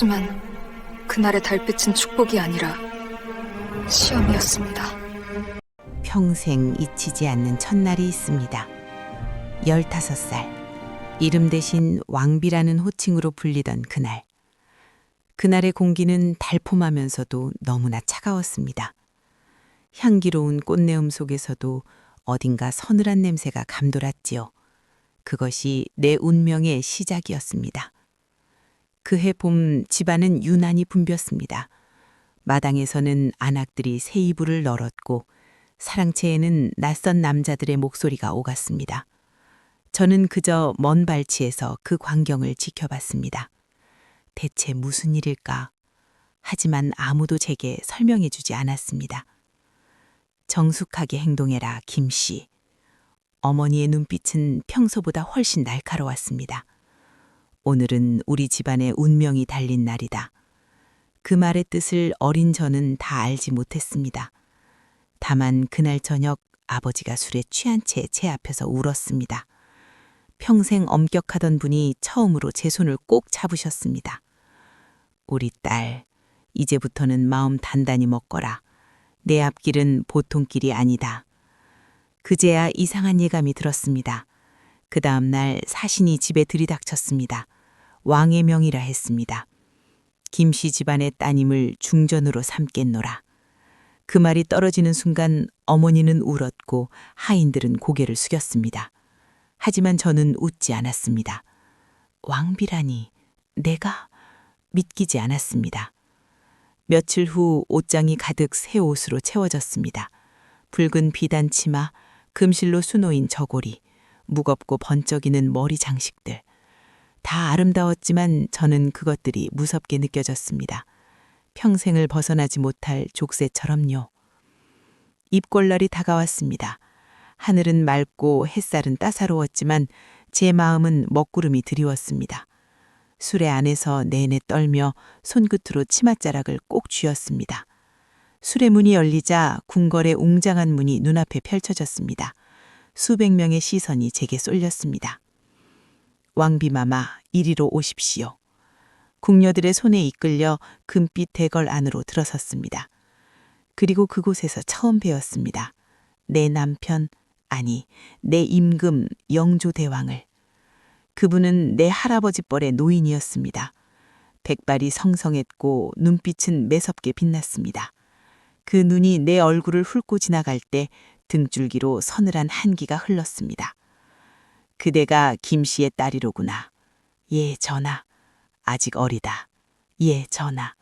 하지만 그날의 달빛은 축복이 아니라 시험이었습니다. 평생 잊히지 않는 첫날이 있습니다. 15살. 이름 대신 왕비라는 호칭으로 불리던 그날. 그날의 공기는 달콤하면서도 너무나 차가웠습니다. 향기로운 꽃내음 속에서도 어딘가 서늘한 냄새가 감돌았지요. 그것이 내 운명의 시작이었습니다. 그해 봄 집안은 유난히 붐볐습니다. 마당에서는 안악들이 새 이불을 널었고 사랑채에는 낯선 남자들의 목소리가 오갔습니다. 저는 그저 먼 발치에서 그 광경을 지켜봤습니다. 대체 무슨 일일까? 하지만 아무도 제게 설명해 주지 않았습니다. 정숙하게 행동해라, 김씨. 어머니의 눈빛은 평소보다 훨씬 날카로웠습니다. 오늘은 우리 집안의 운명이 달린 날이다. 그 말의 뜻을 어린 저는 다 알지 못했습니다. 다만 그날 저녁 아버지가 술에 취한 채 제 앞에서 울었습니다. 평생 엄격하던 분이 처음으로 제 손을 꼭 잡으셨습니다. 우리 딸, 이제부터는 마음 단단히 먹거라. 내 앞길은 보통 길이 아니다. 그제야 이상한 예감이 들었습니다. 그 다음 날 사신이 집에 들이닥쳤습니다. 왕의 명이라 했습니다. 김씨 집안의 따님을 중전으로 삼겠노라. 그 말이 떨어지는 순간 어머니는 울었고 하인들은 고개를 숙였습니다. 하지만 저는 웃지 않았습니다. 왕비라니, 내가 믿기지 않았습니다. 며칠 후 옷장이 가득 새 옷으로 채워졌습니다. 붉은 비단 치마, 금실로 수놓인 저고리, 무겁고 번쩍이는 머리 장식들. 다 아름다웠지만 저는 그것들이 무섭게 느껴졌습니다. 평생을 벗어나지 못할 족쇄처럼요. 입골날이 다가왔습니다. 하늘은 맑고 햇살은 따사로웠지만 제 마음은 먹구름이 드리웠습니다. 수레 안에서 내내 떨며 손끝으로 치맛자락을 꼭 쥐었습니다. 수레 문이 열리자 궁궐의 웅장한 문이 눈앞에 펼쳐졌습니다. 수백 명의 시선이 제게 쏠렸습니다. 왕비마마, 이리로 오십시오. 궁녀들의 손에 이끌려 금빛 대걸 안으로 들어섰습니다. 그리고 그곳에서 처음 배웠습니다. 내 남편, 아니, 내 임금 영조대왕을. 그분은 내 할아버지 뻘의 노인이었습니다. 백발이 성성했고 눈빛은 매섭게 빛났습니다. 그 눈이 내 얼굴을 훑고 지나갈 때 등줄기로 서늘한 한기가 흘렀습니다. 그대가 김씨의 딸이로구나. 예, 전하. 아직 어리다. 예, 전하.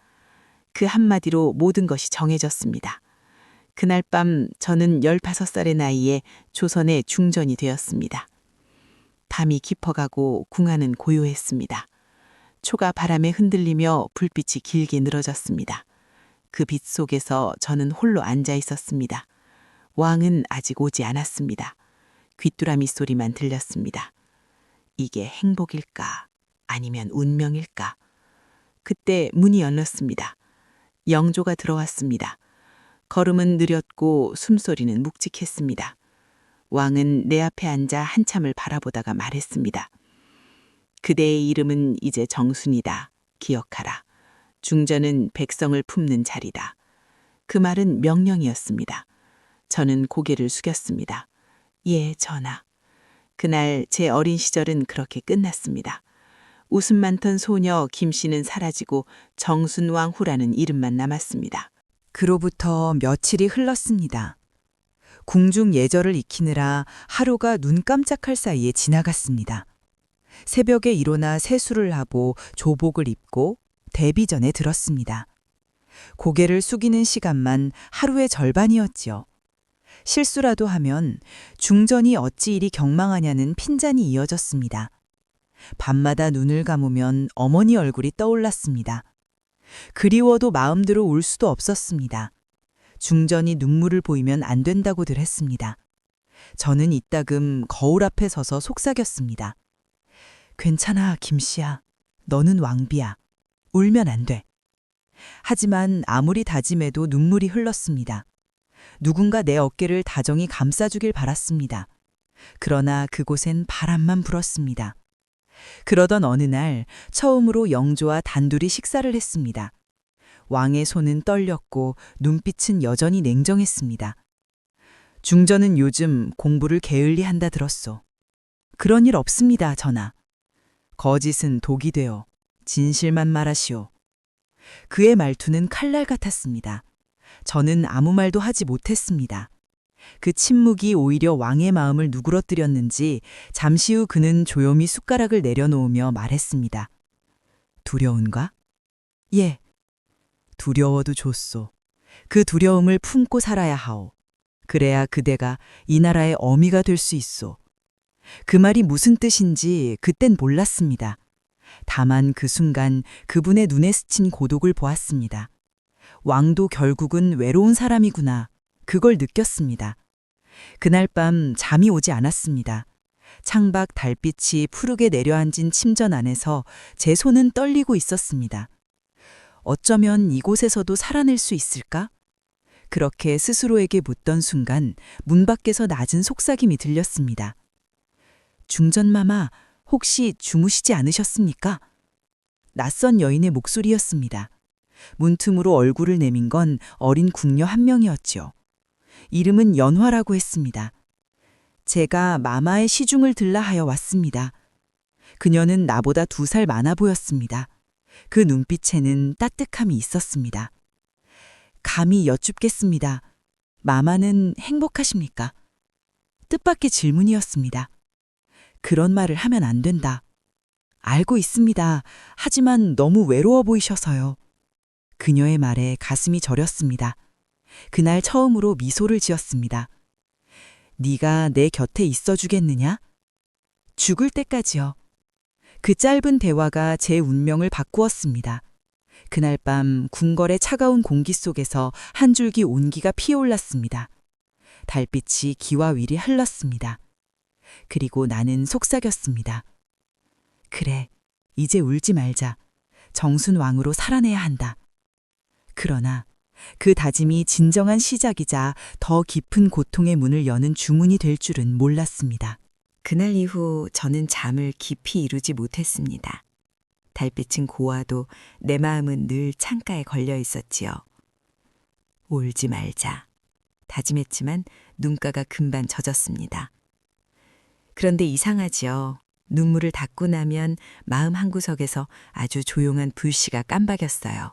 그 한마디로 모든 것이 정해졌습니다. 그날 밤 저는 15살의 나이에 조선의 중전이 되었습니다. 밤이 깊어가고 궁하는 고요했습니다. 초가 바람에 흔들리며 불빛이 길게 늘어졌습니다. 그 빛 속에서 저는 홀로 앉아 있었습니다. 왕은 아직 오지 않았습니다. 귀뚜라미 소리만 들렸습니다. 이게 행복일까? 아니면 운명일까? 그때 문이 열렸습니다. 영조가 들어왔습니다. 걸음은 느렸고 숨소리는 묵직했습니다. 왕은 내 앞에 앉아 한참을 바라보다가 말했습니다. 그대의 이름은 이제 정순이다. 기억하라. 중전은 백성을 품는 자리다. 그 말은 명령이었습니다. 저는 고개를 숙였습니다. 예, 전하. 그날 제 어린 시절은 그렇게 끝났습니다. 웃음 많던 소녀 김씨는 사라지고 정순왕후라는 이름만 남았습니다. 그로부터 며칠이 흘렀습니다. 궁중 예절을 익히느라 하루가 눈 깜짝할 사이에 지나갔습니다. 새벽에 일어나 세수를 하고 조복을 입고 대비전에 들었습니다. 고개를 숙이는 시간만 하루의 절반이었지요. 실수라도 하면 중전이 어찌 이리 경망하냐는 핀잔이 이어졌습니다. 밤마다 눈을 감으면 어머니 얼굴이 떠올랐습니다. 그리워도 마음대로 울 수도 없었습니다. 중전이 눈물을 보이면 안 된다고들 했습니다. 저는 이따금 거울 앞에 서서 속삭였습니다. 괜찮아, 김씨야. 너는 왕비야. 울면 안 돼. 하지만 아무리 다짐해도 눈물이 흘렀습니다. 누군가 내 어깨를 다정히 감싸주길 바랐습니다. 그러나 그곳엔 바람만 불었습니다. 그러던 어느 날 처음으로 영조와 단둘이 식사를 했습니다. 왕의 손은 떨렸고 눈빛은 여전히 냉정했습니다. 중전은 요즘 공부를 게을리 한다 들었소. 그런 일 없습니다, 전하. 거짓은 독이 되어 진실만 말하시오. 그의 말투는 칼날 같았습니다. 저는 아무 말도 하지 못했습니다. 그 침묵이 오히려 왕의 마음을 누그러뜨렸는지 잠시 후 그는 조용히 숟가락을 내려놓으며 말했습니다. 두려운가? 예. 두려워도 좋소. 그 두려움을 품고 살아야 하오. 그래야 그대가 이 나라의 어미가 될 수 있소. 그 말이 무슨 뜻인지 그땐 몰랐습니다. 다만 그 순간 그분의 눈에 스친 고독을 보았습니다. 왕도 결국은 외로운 사람이구나. 그걸 느꼈습니다. 그날 밤 잠이 오지 않았습니다. 창밖 달빛이 푸르게 내려앉은 침전 안에서 제 손은 떨리고 있었습니다. 어쩌면 이곳에서도 살아낼 수 있을까? 그렇게 스스로에게 묻던 순간 문 밖에서 낮은 속삭임이 들렸습니다. 중전마마, 혹시 주무시지 않으셨습니까? 낯선 여인의 목소리였습니다. 문틈으로 얼굴을 내민 건 어린 궁녀 한 명이었지요. 이름은 연화라고 했습니다. 제가 마마의 시중을 들라 하여 왔습니다. 그녀는 나보다 2살 많아 보였습니다. 그 눈빛에는 따뜻함이 있었습니다. 감히 여쭙겠습니다. 마마는 행복하십니까? 뜻밖의 질문이었습니다. 그런 말을 하면 안 된다. 알고 있습니다. 하지만 너무 외로워 보이셔서요. 그녀의 말에 가슴이 저렸습니다. 그날 처음으로 미소를 지었습니다. 네가 내 곁에 있어 주겠느냐? 죽을 때까지요. 그 짧은 대화가 제 운명을 바꾸었습니다. 그날 밤 궁궐의 차가운 공기 속에서 한 줄기 온기가 피어올랐습니다. 달빛이 기와 위리 흘렀습니다. 그리고 나는 속삭였습니다. 그래, 이제 울지 말자. 정순왕으로 살아내야 한다. 그러나 그 다짐이 진정한 시작이자 더 깊은 고통의 문을 여는 주문이 될 줄은 몰랐습니다. 그날 이후 저는 잠을 깊이 이루지 못했습니다. 달빛은 고와도 내 마음은 늘 창가에 걸려 있었지요. 울지 말자. 다짐했지만 눈가가 금방 젖었습니다. 그런데 이상하지요. 눈물을 닦고 나면 마음 한구석에서 아주 조용한 불씨가 깜박였어요.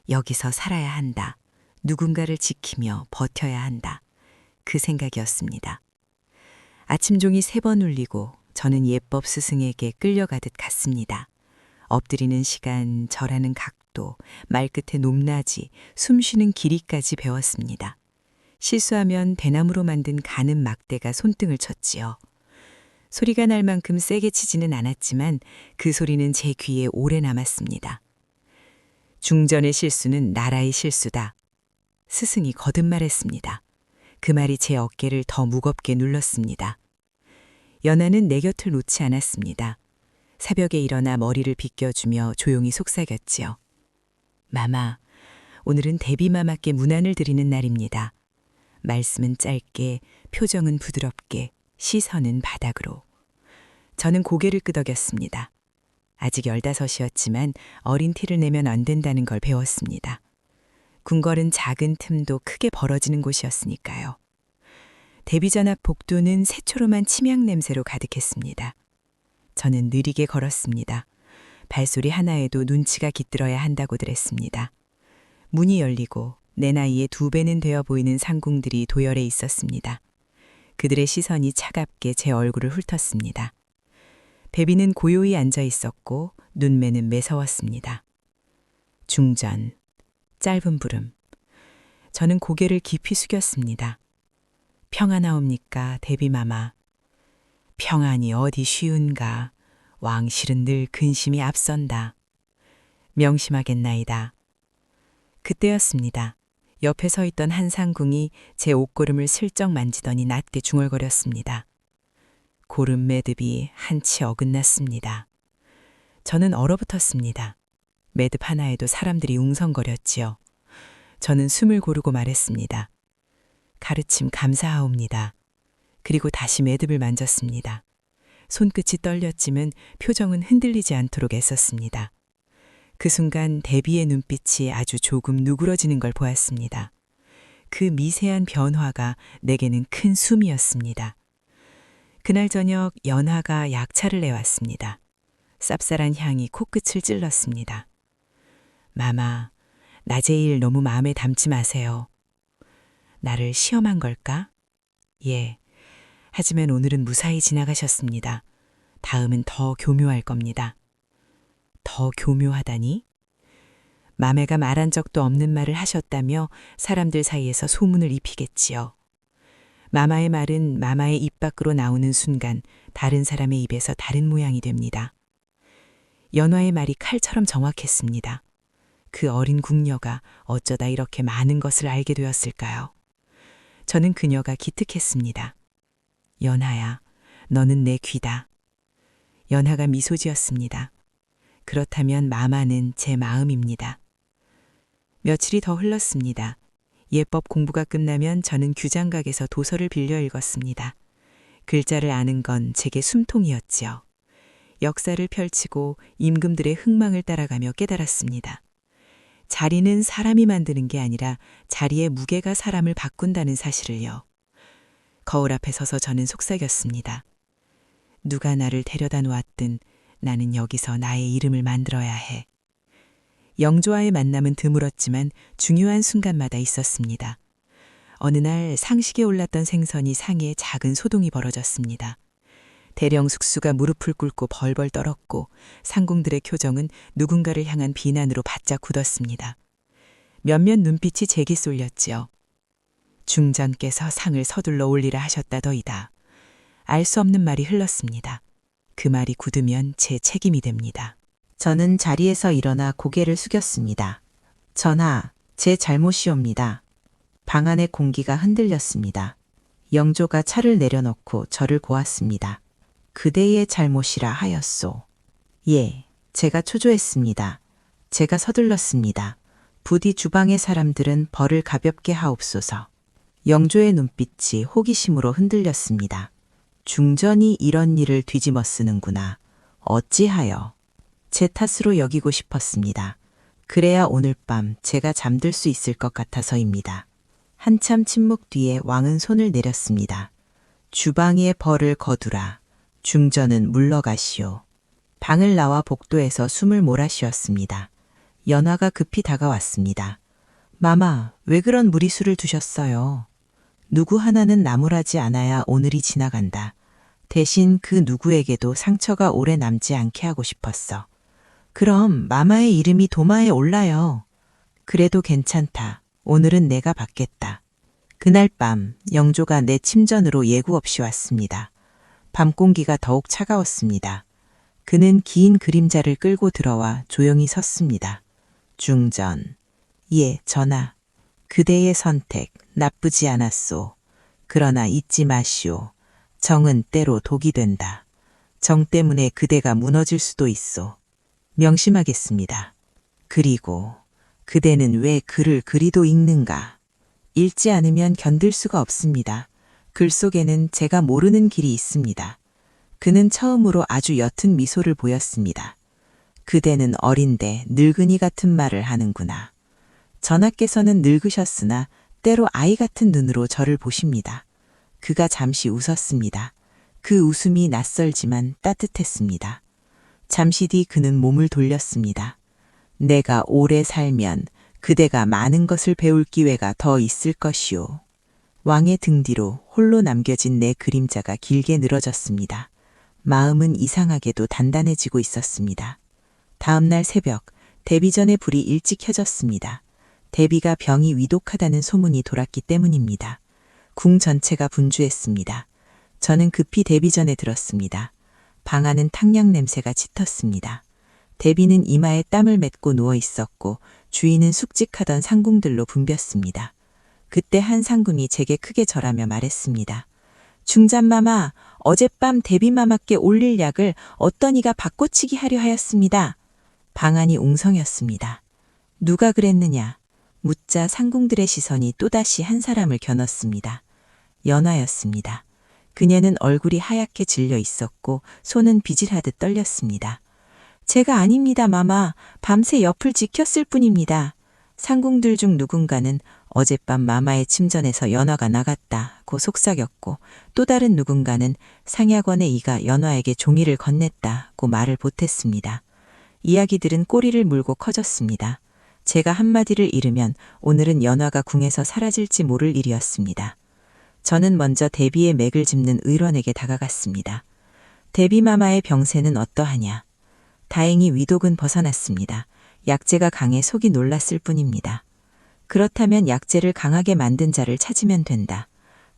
여기서 살아야 한다. 누군가를 지키며 버텨야 한다. 그 생각이었습니다. 아침 종이 3번 울리고 저는 예법 스승에게 끌려가듯 갔습니다. 엎드리는 시간, 절하는 각도, 말끝의 높낮이, 숨쉬는 길이까지 배웠습니다. 실수하면 대나무로 만든 가는 막대가 손등을 쳤지요. 소리가 날 만큼 세게 치지는 않았지만 그 소리는 제 귀에 오래 남았습니다. 중전의 실수는 나라의 실수다. 스승이 거듭말했습니다. 그 말이 제 어깨를 더 무겁게 눌렀습니다. 연하는 내 곁을 놓지 않았습니다. 새벽에 일어나 머리를 빗겨주며 조용히 속삭였지요. 마마, 오늘은 대비마마께 문안을 드리는 날입니다. 말씀은 짧게, 표정은 부드럽게, 시선은 바닥으로. 저는 고개를 끄덕였습니다. 아직 15이었지만 어린 티를 내면 안 된다는 걸 배웠습니다. 궁궐은 작은 틈도 크게 벌어지는 곳이었으니까요. 데뷔전 앞 복도는 새초롬한 침향 냄새로 가득했습니다. 저는 느리게 걸었습니다. 발소리 하나에도 눈치가 깃들어야 한다고들 했습니다. 문이 열리고 내 나이에 2배는 되어 보이는 상궁들이 도열에 있었습니다. 그들의 시선이 차갑게 제 얼굴을 훑었습니다. 대비는 고요히 앉아 있었고 눈매는 매서웠습니다. 중전, 짧은 부름. 저는 고개를 깊이 숙였습니다. 평안하옵니까, 대비마마. 평안이 어디 쉬운가. 왕실은 늘 근심이 앞선다. 명심하겠나이다. 그때였습니다. 옆에 서 있던 한 상궁이 제 옷고름을 슬쩍 만지더니 낮게 중얼거렸습니다. 고름 매듭이 한치 어긋났습니다. 저는 얼어붙었습니다. 매듭 하나에도 사람들이 웅성거렸지요. 저는 숨을 고르고 말했습니다. 가르침 감사하옵니다. 그리고 다시 매듭을 만졌습니다. 손끝이 떨렸지만 표정은 흔들리지 않도록 애썼습니다. 그 순간 대비의 눈빛이 아주 조금 누그러지는 걸 보았습니다. 그 미세한 변화가 내게는 큰 숨이었습니다. 그날 저녁 연하가 약차를 내왔습니다. 쌉쌀한 향이 코끝을 찔렀습니다. 마마, 낮의 일 너무 마음에 담지 마세요. 나를 시험한 걸까? 예. 하지만 오늘은 무사히 지나가셨습니다. 다음은 더 교묘할 겁니다. 더 교묘하다니? 마매가 말한 적도 없는 말을 하셨다며 사람들 사이에서 소문을 입히겠지요. 마마의 말은 마마의 입 밖으로 나오는 순간 다른 사람의 입에서 다른 모양이 됩니다. 연화의 말이 칼처럼 정확했습니다. 그 어린 궁녀가 어쩌다 이렇게 많은 것을 알게 되었을까요? 저는 그녀가 기특했습니다. 연하야, 너는 내 귀다. 연하가 미소 지었습니다. 그렇다면 마마는 제 마음입니다. 며칠이 더 흘렀습니다. 예법 공부가 끝나면 저는 규장각에서 도서를 빌려 읽었습니다. 글자를 아는 건 제게 숨통이었지요. 역사를 펼치고 임금들의 흥망을 따라가며 깨달았습니다. 자리는 사람이 만드는 게 아니라 자리의 무게가 사람을 바꾼다는 사실을요. 거울 앞에 서서 저는 속삭였습니다. 누가 나를 데려다 놓았든 나는 여기서 나의 이름을 만들어야 해. 영조와의 만남은 드물었지만 중요한 순간마다 있었습니다. 어느 날 상식에 올랐던 생선이 상에 작은 소동이 벌어졌습니다. 대령 숙수가 무릎을 꿇고 벌벌 떨었고 상궁들의 표정은 누군가를 향한 비난으로 바짝 굳었습니다. 몇몇 눈빛이 제게 쏠렸지요. 중전께서 상을 서둘러 올리라 하셨다더이다. 알 수 없는 말이 흘렀습니다. 그 말이 굳으면 제 책임이 됩니다. 저는 자리에서 일어나 고개를 숙였습니다. 전하, 제 잘못이옵니다. 방 안의 공기가 흔들렸습니다. 영조가 차를 내려놓고 저를 보았습니다. 그대의 잘못이라 하였소. 예, 제가 초조했습니다. 제가 서둘렀습니다. 부디 주방의 사람들은 벌을 가볍게 하옵소서. 영조의 눈빛이 호기심으로 흔들렸습니다. 중전이 이런 일을 뒤집어 쓰는구나. 어찌하여? 제 탓으로 여기고 싶었습니다. 그래야 오늘 밤 제가 잠들 수 있을 것 같아서입니다. 한참 침묵 뒤에 왕은 손을 내렸습니다. 주방의 벌을 거두라. 중전은 물러가시오. 방을 나와 복도에서 숨을 몰아쉬었습니다. 연화가 급히 다가왔습니다. 마마, 왜 그런 무리수를 두셨어요? 누구 하나는 나무라지 않아야 오늘이 지나간다. 대신 그 누구에게도 상처가 오래 남지 않게 하고 싶었어. 그럼 마마의 이름이 도마에 올라요. 그래도 괜찮다. 오늘은 내가 받겠다. 그날 밤 영조가 내 침전으로 예고 없이 왔습니다. 밤 공기가 더욱 차가웠습니다. 그는 긴 그림자를 끌고 들어와 조용히 섰습니다. 중전. 예, 전하. 그대의 선택 나쁘지 않았소. 그러나 잊지 마시오. 정은 때로 독이 된다. 정 때문에 그대가 무너질 수도 있소. 명심하겠습니다. 그리고 그대는 왜 글을 그리도 읽는가? 읽지 않으면 견딜 수가 없습니다. 글 속에는 제가 모르는 길이 있습니다. 그는 처음으로 아주 옅은 미소를 보였습니다. 그대는 어린데 늙은이 같은 말을 하는구나. 전하께서는 늙으셨으나 때로 아이 같은 눈으로 저를 보십니다. 그가 잠시 웃었습니다. 그 웃음이 낯설지만 따뜻했습니다. 잠시 뒤 그는 몸을 돌렸습니다. 내가 오래 살면 그대가 많은 것을 배울 기회가 더 있을 것이오. 왕의 등 뒤로 홀로 남겨진 내 그림자가 길게 늘어졌습니다. 마음은 이상하게도 단단해지고 있었습니다. 다음 날 새벽, 대비전의 불이 일찍 켜졌습니다. 대비가 병이 위독하다는 소문이 돌았기 때문입니다. 궁 전체가 분주했습니다. 저는 급히 대비전에 들었습니다. 방 안은 탕약 냄새가 짙었습니다. 대비는 이마에 땀을 맺고 누워 있었고 주인은 숙직하던 상궁들로 붐볐습니다. 그때 한 상궁이 제게 크게 절하며 말했습니다. 중잔마마, 어젯밤 대비마마께 올릴 약을 어떤 이가 바꿔치기 하려 하였습니다. 방 안이 웅성이었습니다. 누가 그랬느냐? 묻자 상궁들의 시선이 또다시 한 사람을 겨눴습니다. 연화였습니다. 그녀는 얼굴이 하얗게 질려 있었고 손은 비질하듯 떨렸습니다. 제가 아닙니다, 마마. 밤새 옆을 지켰을 뿐입니다. 상궁들 중 누군가는 어젯밤 마마의 침전에서 연화가 나갔다고 속삭였고 또 다른 누군가는 상약원의 이가 연화에게 종이를 건넸다고 말을 보탰습니다. 이야기들은 꼬리를 물고 커졌습니다. 제가 한마디를 잃으면 오늘은 연화가 궁에서 사라질지 모를 일이었습니다. 저는 먼저 대비의 맥을 짚는 의론에게 다가갔습니다. 대비 마마의 병세는 어떠하냐? 다행히 위독은 벗어났습니다. 약재가 강해 속이 놀랐을 뿐입니다. 그렇다면 약재를 강하게 만든 자를 찾으면 된다.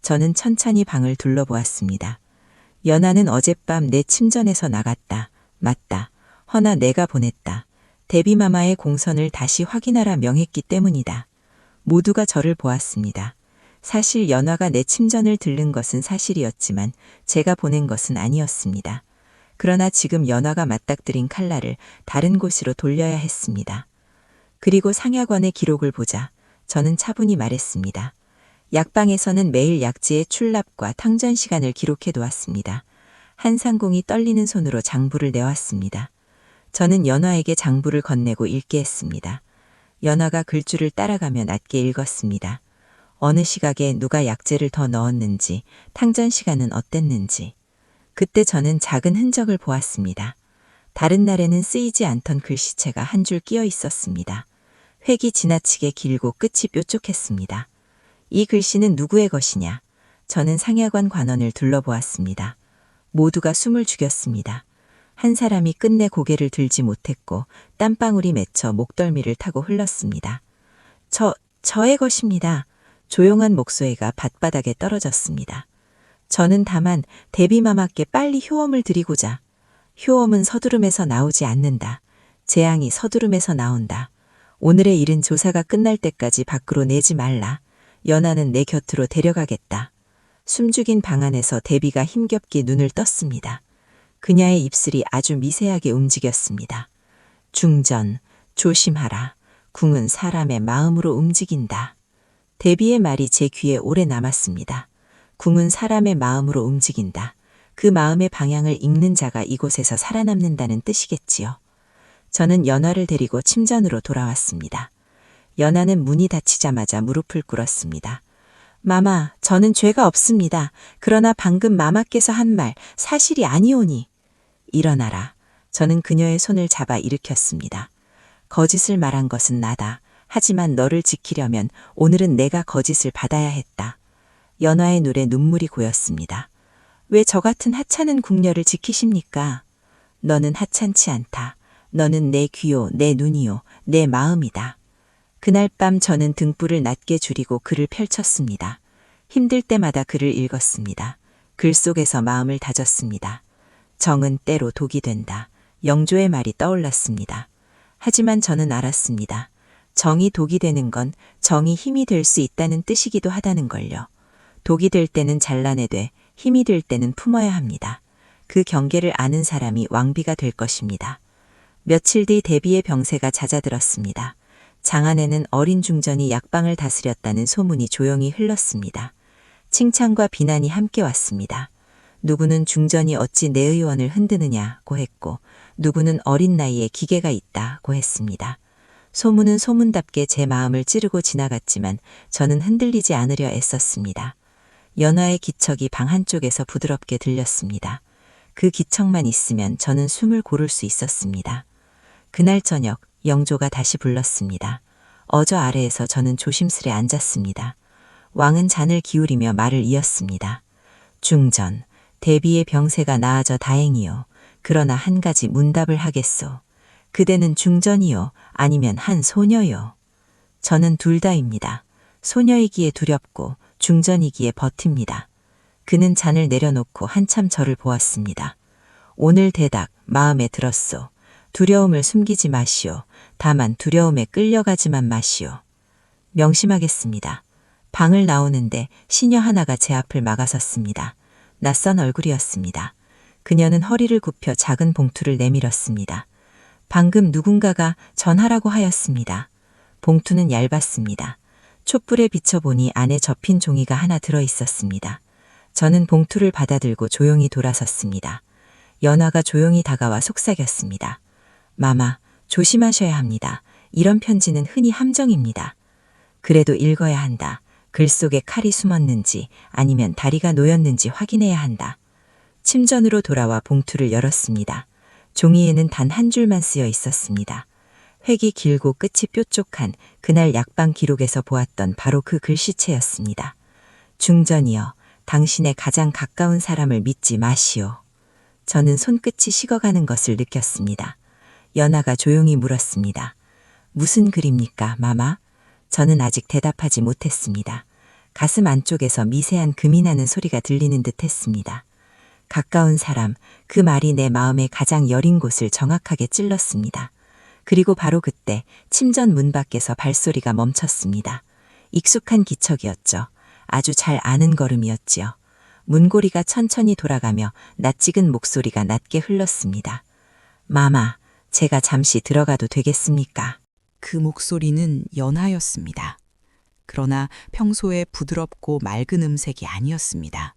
저는 천천히 방을 둘러보았습니다. 연하는 어젯밤 내 침전에서 나갔다. 맞다. 허나 내가 보냈다. 대비마마의 공선을 다시 확인하라 명했기 때문이다. 모두가 저를 보았습니다. 사실 연화가 내 침전을 들른 것은 사실이었지만 제가 보낸 것은 아니었습니다. 그러나 지금 연화가 맞닥뜨린 칼날을 다른 곳으로 돌려야 했습니다. 그리고 상약원의 기록을 보자 저는 차분히 말했습니다. 약방에서는 매일 약지의 출납과 탕전 시간을 기록해 두었습니다. 한상공이 떨리는 손으로 장부를 내왔습니다. 저는 연화에게 장부를 건네고 읽게 했습니다. 연화가 글줄을 따라가며 낮게 읽었습니다. 어느 시각에 누가 약재를 더 넣었는지, 탕전 시간은 어땠는지. 그때 저는 작은 흔적을 보았습니다. 다른 날에는 쓰이지 않던 글씨체가 한 줄 끼어 있었습니다. 획이 지나치게 길고 끝이 뾰족했습니다. 이 글씨는 누구의 것이냐? 저는 상약원 관원을 둘러보았습니다. 모두가 숨을 죽였습니다. 한 사람이 끝내 고개를 들지 못했고 땀방울이 맺혀 목덜미를 타고 흘렀습니다. 저의 것입니다. 조용한 목소리가 밭바닥에 떨어졌습니다. 저는 다만 대비마마께 빨리 효험을 드리고자. 효험은 서두름에서 나오지 않는다. 재앙이 서두름에서 나온다. 오늘의 일은 조사가 끝날 때까지 밖으로 내지 말라. 연하는 내 곁으로 데려가겠다. 숨죽인 방 안에서 대비가 힘겹게 눈을 떴습니다. 그녀의 입술이 아주 미세하게 움직였습니다. 중전, 조심하라. 궁은 사람의 마음으로 움직인다. 대비의 말이 제 귀에 오래 남았습니다. 궁은 사람의 마음으로 움직인다. 그 마음의 방향을 읽는 자가 이곳에서 살아남는다는 뜻이겠지요. 저는 연화를 데리고 침전으로 돌아왔습니다. 연화는 문이 닫히자마자 무릎을 꿇었습니다. 마마, 저는 죄가 없습니다. 그러나 방금 마마께서 한 말 사실이 아니오니. 일어나라. 저는 그녀의 손을 잡아 일으켰습니다. 거짓을 말한 것은 나다. 하지만 너를 지키려면 오늘은 내가 거짓을 받아야 했다. 연화의 눈에 눈물이 고였습니다. 왜 저 같은 하찮은 궁녀를 지키십니까? 너는 하찮지 않다. 너는 내 귀요, 내 눈이요, 내 마음이다. 그날 밤 저는 등불을 낮게 줄이고 글을 펼쳤습니다. 힘들 때마다 글을 읽었습니다. 글 속에서 마음을 다졌습니다. 정은 때로 독이 된다. 영조의 말이 떠올랐습니다. 하지만 저는 알았습니다. 정이 독이 되는 건 정이 힘이 될 수 있다는 뜻이기도 하다는 걸요. 독이 될 때는 잘라내되 힘이 될 때는 품어야 합니다. 그 경계를 아는 사람이 왕비가 될 것입니다. 며칠 뒤 대비의 병세가 잦아들었습니다. 장안에는 어린 중전이 약방을 다스렸다는 소문이 조용히 흘렀습니다. 칭찬과 비난이 함께 왔습니다. 누구는 중전이 어찌 내 의원을 흔드느냐고 했고 누구는 어린 나이에 기계가 있다고 했습니다. 소문은 소문답게 제 마음을 찌르고 지나갔지만 저는 흔들리지 않으려 애썼습니다. 연화의 기척이 방 한쪽에서 부드럽게 들렸습니다. 그 기척만 있으면 저는 숨을 고를 수 있었습니다. 그날 저녁 영조가 다시 불렀습니다. 어저 아래에서 저는 조심스레 앉았습니다. 왕은 잔을 기울이며 말을 이었습니다. 중전, 대비의 병세가 나아져 다행이요. 그러나 한 가지 문답을 하겠소. 그대는 중전이요, 아니면 한 소녀요. 저는 둘 다입니다. 소녀이기에 두렵고 중전이기에 버팁니다. 그는 잔을 내려놓고 한참 저를 보았습니다. 오늘 대답 마음에 들었소. 두려움을 숨기지 마시오. 다만 두려움에 끌려가지만 마시오. 명심하겠습니다. 방을 나오는데 시녀 하나가 제 앞을 막아섰습니다. 낯선 얼굴이었습니다. 그녀는 허리를 굽혀 작은 봉투를 내밀었습니다. 방금 누군가가 전하라고 하였습니다. 봉투는 얇았습니다. 촛불에 비춰보니 안에 접힌 종이가 하나 들어 있었습니다. 저는 봉투를 받아들고 조용히 돌아섰습니다. 연화가 조용히 다가와 속삭였습니다. 마마, 조심하셔야 합니다. 이런 편지는 흔히 함정입니다. 그래도 읽어야 한다. 글 속에 칼이 숨었는지 아니면 다리가 놓였는지 확인해야 한다. 침전으로 돌아와 봉투를 열었습니다. 종이에는 단 한 줄만 쓰여 있었습니다. 획이 길고 끝이 뾰족한 그날 약방 기록에서 보았던 바로 그 글씨체였습니다. 중전이여, 당신의 가장 가까운 사람을 믿지 마시오. 저는 손끝이 식어가는 것을 느꼈습니다. 연아가 조용히 물었습니다. 무슨 글입니까, 마마? 저는 아직 대답하지 못했습니다. 가슴 안쪽에서 미세한 금이 나는 소리가 들리는 듯 했습니다. 가까운 사람, 그 말이 내 마음의 가장 여린 곳을 정확하게 찔렀습니다. 그리고 바로 그때 침전 문 밖에서 발소리가 멈췄습니다. 익숙한 기척이었죠. 아주 잘 아는 걸음이었지요. 문고리가 천천히 돌아가며 낯익은 목소리가 낮게 흘렀습니다. 마마, 제가 잠시 들어가도 되겠습니까? 그 목소리는 연하였습니다. 그러나 평소에 부드럽고 맑은 음색이 아니었습니다.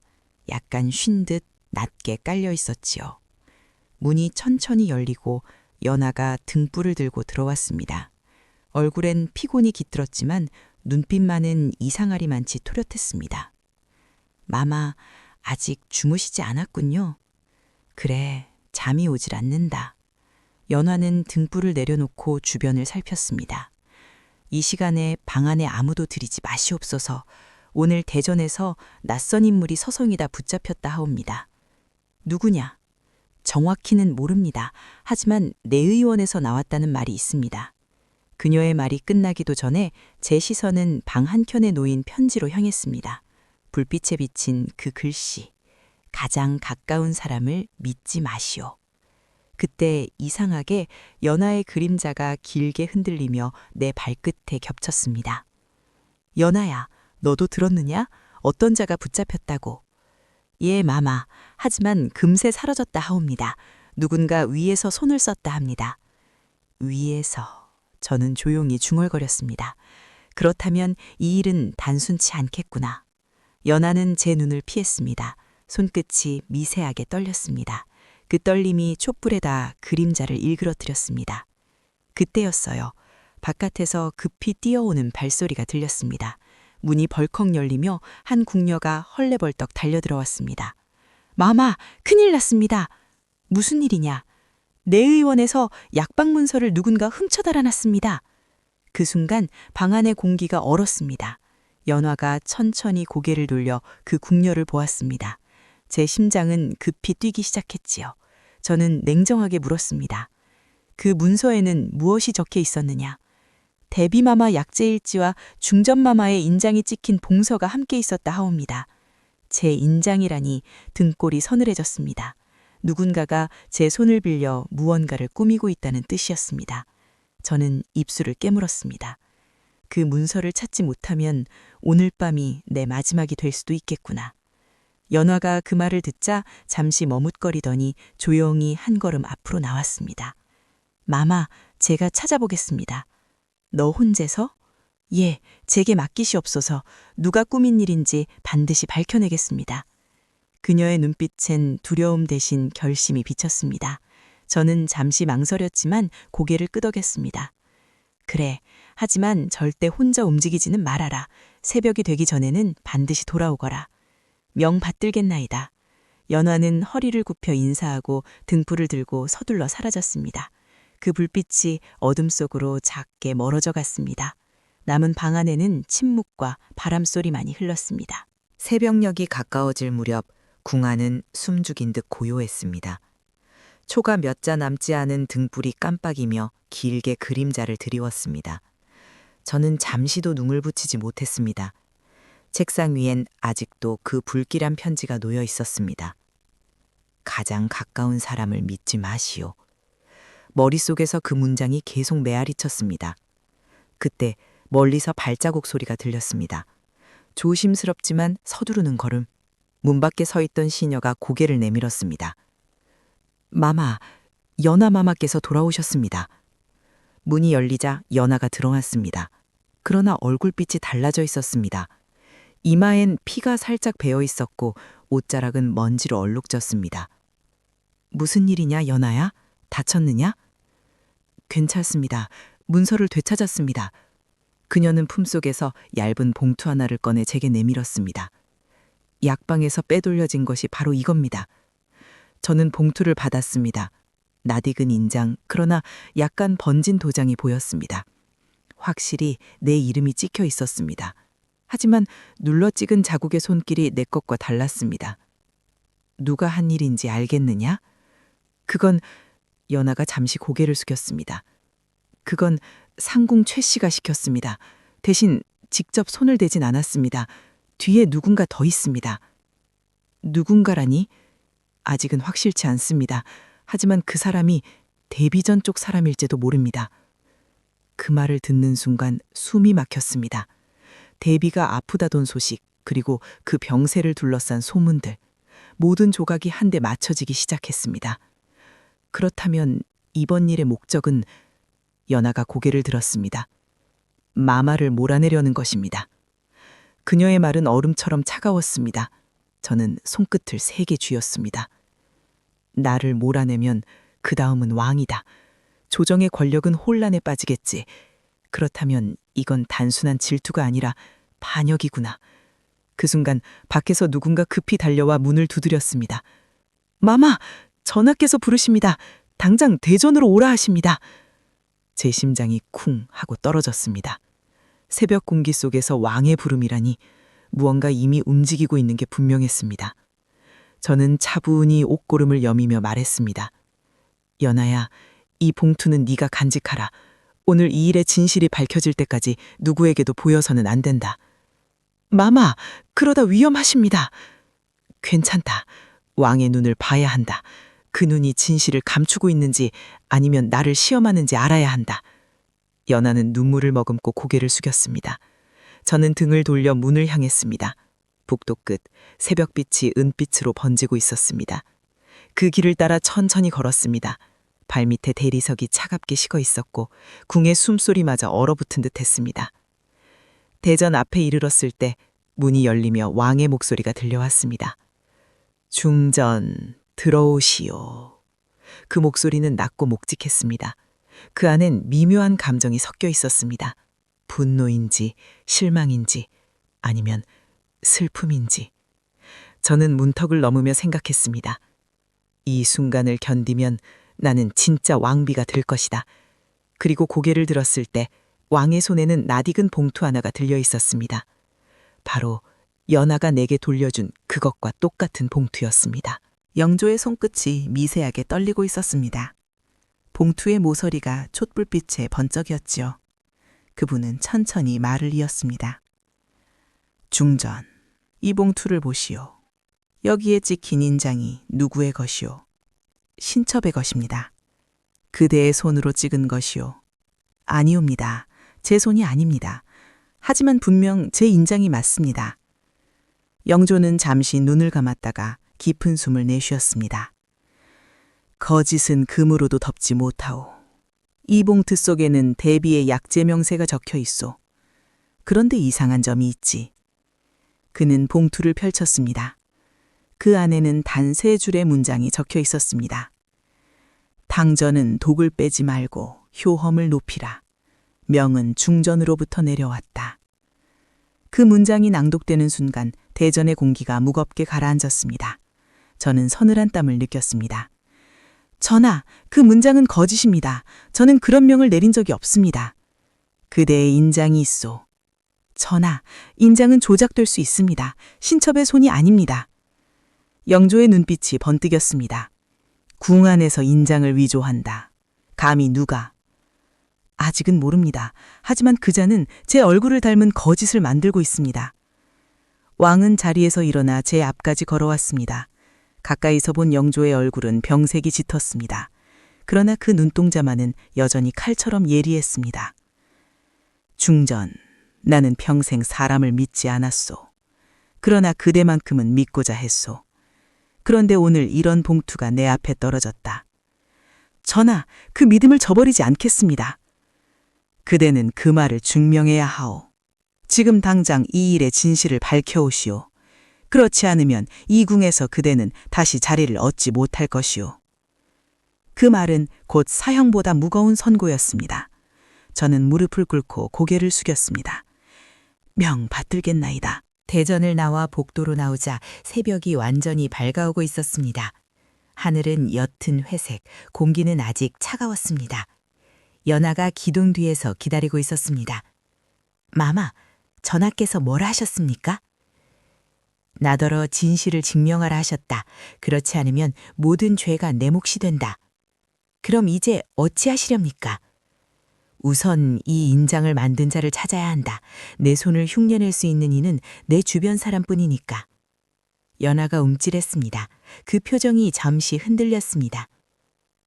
약간 쉰 듯 낮게 깔려 있었지요. 문이 천천히 열리고 연하가 등불을 들고 들어왔습니다. 얼굴엔 피곤이 깃들었지만 눈빛만은 이상하리만치 토렷했습니다. 마마, 아직 주무시지 않았군요. 그래, 잠이 오질 않는다. 연화는 등불을 내려놓고 주변을 살폈습니다. 이 시간에 방 안에 아무도 들이지 마시옵소서. 오늘 대전에서 낯선 인물이 서성이다 붙잡혔다 하옵니다. 누구냐? 정확히는 모릅니다. 하지만 내의원에서 나왔다는 말이 있습니다. 그녀의 말이 끝나기도 전에 제 시선은 방 한켠에 놓인 편지로 향했습니다. 불빛에 비친 그 글씨. 가장 가까운 사람을 믿지 마시오. 그때 이상하게 연하의 그림자가 길게 흔들리며 내 발끝에 겹쳤습니다. 연하야, 너도 들었느냐? 어떤 자가 붙잡혔다고. 예, 마마. 하지만 금세 사라졌다 하옵니다. 누군가 위에서 손을 썼다 합니다. 위에서. 저는 조용히 중얼거렸습니다. 그렇다면 이 일은 단순치 않겠구나. 연하는 제 눈을 피했습니다. 손끝이 미세하게 떨렸습니다. 그 떨림이 촛불에다 그림자를 일그러뜨렸습니다. 그때였어요. 바깥에서 급히 뛰어오는 발소리가 들렸습니다. 문이 벌컥 열리며 한 궁녀가 헐레벌떡 달려들어왔습니다. 마마, 큰일 났습니다. 무슨 일이냐? 내의원에서 약방 문서를 누군가 훔쳐 달아났습니다. 그 순간 방 안의 공기가 얼었습니다. 연화가 천천히 고개를 돌려 그 궁녀를 보았습니다. 제 심장은 급히 뛰기 시작했지요. 저는 냉정하게 물었습니다. 그 문서에는 무엇이 적혀 있었느냐? 대비마마 약재일지와 중전마마의 인장이 찍힌 봉서가 함께 있었다 하옵니다. 제 인장이라니 등골이 서늘해졌습니다. 누군가가 제 손을 빌려 무언가를 꾸미고 있다는 뜻이었습니다. 저는 입술을 깨물었습니다. 그 문서를 찾지 못하면 오늘 밤이 내 마지막이 될 수도 있겠구나. 연화가 그 말을 듣자 잠시 머뭇거리더니 조용히 한 걸음 앞으로 나왔습니다. 마마, 제가 찾아보겠습니다. 너 혼자서? 예, 제게 맡기시옵소서. 누가 꾸민 일인지 반드시 밝혀내겠습니다. 그녀의 눈빛엔 두려움 대신 결심이 비쳤습니다. 저는 잠시 망설였지만 고개를 끄덕였습니다. 그래, 하지만 절대 혼자 움직이지는 말아라. 새벽이 되기 전에는 반드시 돌아오거라. 명 받들겠나이다. 연화는 허리를 굽혀 인사하고 등불을 들고 서둘러 사라졌습니다. 그 불빛이 어둠 속으로 작게 멀어져 갔습니다. 남은 방 안에는 침묵과 바람소리만이 흘렀습니다. 새벽녘이 가까워질 무렵 궁안은 숨죽인 듯 고요했습니다. 초가 몇 자 남지 않은 등불이 깜빡이며 길게 그림자를 드리웠습니다. 저는 잠시도 눈을 붙이지 못했습니다. 책상 위엔 아직도 그 불길한 편지가 놓여 있었습니다. 가장 가까운 사람을 믿지 마시오. 머릿속에서 그 문장이 계속 메아리쳤습니다. 그때 멀리서 발자국 소리가 들렸습니다. 조심스럽지만 서두르는 걸음. 문 밖에 서 있던 시녀가 고개를 내밀었습니다. 마마, 연하 마마께서 돌아오셨습니다. 문이 열리자 연하가 들어왔습니다. 그러나 얼굴빛이 달라져 있었습니다. 이마엔 피가 살짝 배어 있었고 옷자락은 먼지로 얼룩졌습니다. 무슨 일이냐, 연아야? 다쳤느냐? 괜찮습니다. 문서를 되찾았습니다. 그녀는 품속에서 얇은 봉투 하나를 꺼내 제게 내밀었습니다. 약방에서 빼돌려진 것이 바로 이겁니다. 저는 봉투를 받았습니다. 낯익은 인장, 그러나 약간 번진 도장이 보였습니다. 확실히 내 이름이 찍혀 있었습니다. 하지만 눌러 찍은 자국의 손길이 내 것과 달랐습니다. 누가 한 일인지 알겠느냐? 그건 연아가 잠시 고개를 숙였습니다. 그건 상궁 최 씨가 시켰습니다. 대신 직접 손을 대진 않았습니다. 뒤에 누군가 더 있습니다. 누군가라니? 아직은 확실치 않습니다. 하지만 그 사람이 대비전 쪽 사람일지도 모릅니다. 그 말을 듣는 순간 숨이 막혔습니다. 대비가 아프다던 소식, 그리고 그 병세를 둘러싼 소문들, 모든 조각이 한데 맞춰지기 시작했습니다. 그렇다면 이번 일의 목적은 연아가 고개를 들었습니다. 마마를 몰아내려는 것입니다. 그녀의 말은 얼음처럼 차가웠습니다. 저는 손끝을 세게 쥐었습니다. 나를 몰아내면 그 다음은 왕이다. 조정의 권력은 혼란에 빠지겠지. 그렇다면 이건 단순한 질투가 아니라 반역이구나. 그 순간 밖에서 누군가 급히 달려와 문을 두드렸습니다. 마마! 전하께서 부르십니다. 당장 대전으로 오라 하십니다. 제 심장이 쿵 하고 떨어졌습니다. 새벽 공기 속에서 왕의 부름이라니 무언가 이미 움직이고 있는 게 분명했습니다. 저는 차분히 옷고름을 여미며 말했습니다. 연아야, 이 봉투는 네가 간직하라. 오늘 이 일의 진실이 밝혀질 때까지 누구에게도 보여서는 안 된다. 마마, 그러다 위험하십니다. 괜찮다. 왕의 눈을 봐야 한다. 그 눈이 진실을 감추고 있는지 아니면 나를 시험하는지 알아야 한다. 연아는 눈물을 머금고 고개를 숙였습니다. 저는 등을 돌려 문을 향했습니다. 북도 끝 새벽빛이 은빛으로 번지고 있었습니다. 그 길을 따라 천천히 걸었습니다. 발밑에 대리석이 차갑게 식어 있었고 궁의 숨소리마저 얼어붙은 듯했습니다. 대전 앞에 이르렀을 때 문이 열리며 왕의 목소리가 들려왔습니다. 중전 들어오시오. 그 목소리는 낮고 묵직했습니다. 그 안엔 미묘한 감정이 섞여 있었습니다. 분노인지 실망인지 아니면 슬픔인지. 저는 문턱을 넘으며 생각했습니다. 이 순간을 견디면 나는 진짜 왕비가 될 것이다. 그리고 고개를 들었을 때 왕의 손에는 낯익은 봉투 하나가 들려 있었습니다. 바로 연아가 내게 돌려준 그것과 똑같은 봉투였습니다. 영조의 손끝이 미세하게 떨리고 있었습니다. 봉투의 모서리가 촛불빛에 번쩍이었지요. 그분은 천천히 말을 이었습니다. 중전, 이 봉투를 보시오. 여기에 찍힌 인장이 누구의 것이오? 신첩의 것입니다. 그대의 손으로 찍은 것이오? 아니옵니다. 제 손이 아닙니다. 하지만 분명 제 인장이 맞습니다. 영조는 잠시 눈을 감았다가 깊은 숨을 내쉬었습니다. 거짓은 금으로도 덮지 못하오. 이 봉투 속에는 대비의 약제 명세가 적혀 있소. 그런데 이상한 점이 있지. 그는 봉투를 펼쳤습니다. 그 안에는 단 3줄의 문장이 적혀 있었습니다. 당전은 독을 빼지 말고 효험을 높이라. 명은 중전으로부터 내려왔다. 그 문장이 낭독되는 순간 대전의 공기가 무겁게 가라앉았습니다. 저는 서늘한 땀을 느꼈습니다. 전하, 그 문장은 거짓입니다. 저는 그런 명을 내린 적이 없습니다. 그대의 인장이 있소. 전하, 인장은 조작될 수 있습니다. 신첩의 손이 아닙니다. 영조의 눈빛이 번뜩였습니다. 궁 안에서 인장을 위조한다. 감히 누가? 아직은 모릅니다. 하지만 그자는 제 얼굴을 닮은 거짓을 만들고 있습니다. 왕은 자리에서 일어나 제 앞까지 걸어왔습니다. 가까이서 본 영조의 얼굴은 병색이 짙었습니다. 그러나 그 눈동자만은 여전히 칼처럼 예리했습니다. 중전, 나는 평생 사람을 믿지 않았소. 그러나 그대만큼은 믿고자 했소. 그런데 오늘 이런 봉투가 내 앞에 떨어졌다. 전하, 그 믿음을 저버리지 않겠습니다. 그대는 그 말을 증명해야 하오. 지금 당장 이 일의 진실을 밝혀오시오. 그렇지 않으면 이 궁에서 그대는 다시 자리를 얻지 못할 것이오. 그 말은 곧 사형보다 무거운 선고였습니다. 저는 무릎을 꿇고 고개를 숙였습니다. 명 받들겠나이다. 대전을 나와 복도로 나오자 새벽이 완전히 밝아오고 있었습니다. 하늘은 옅은 회색, 공기는 아직 차가웠습니다. 연아가 기둥 뒤에서 기다리고 있었습니다. 마마, 전하께서 뭐라 하셨습니까? 나더러 진실을 증명하라 하셨다. 그렇지 않으면 모든 죄가 내 몫이 된다. 그럼 이제 어찌하시렵니까? 우선 이 인장을 만든 자를 찾아야 한다. 내 손을 흉내낼 수 있는 이는 내 주변 사람뿐이니까. 연아가 움찔했습니다. 그 표정이 잠시 흔들렸습니다.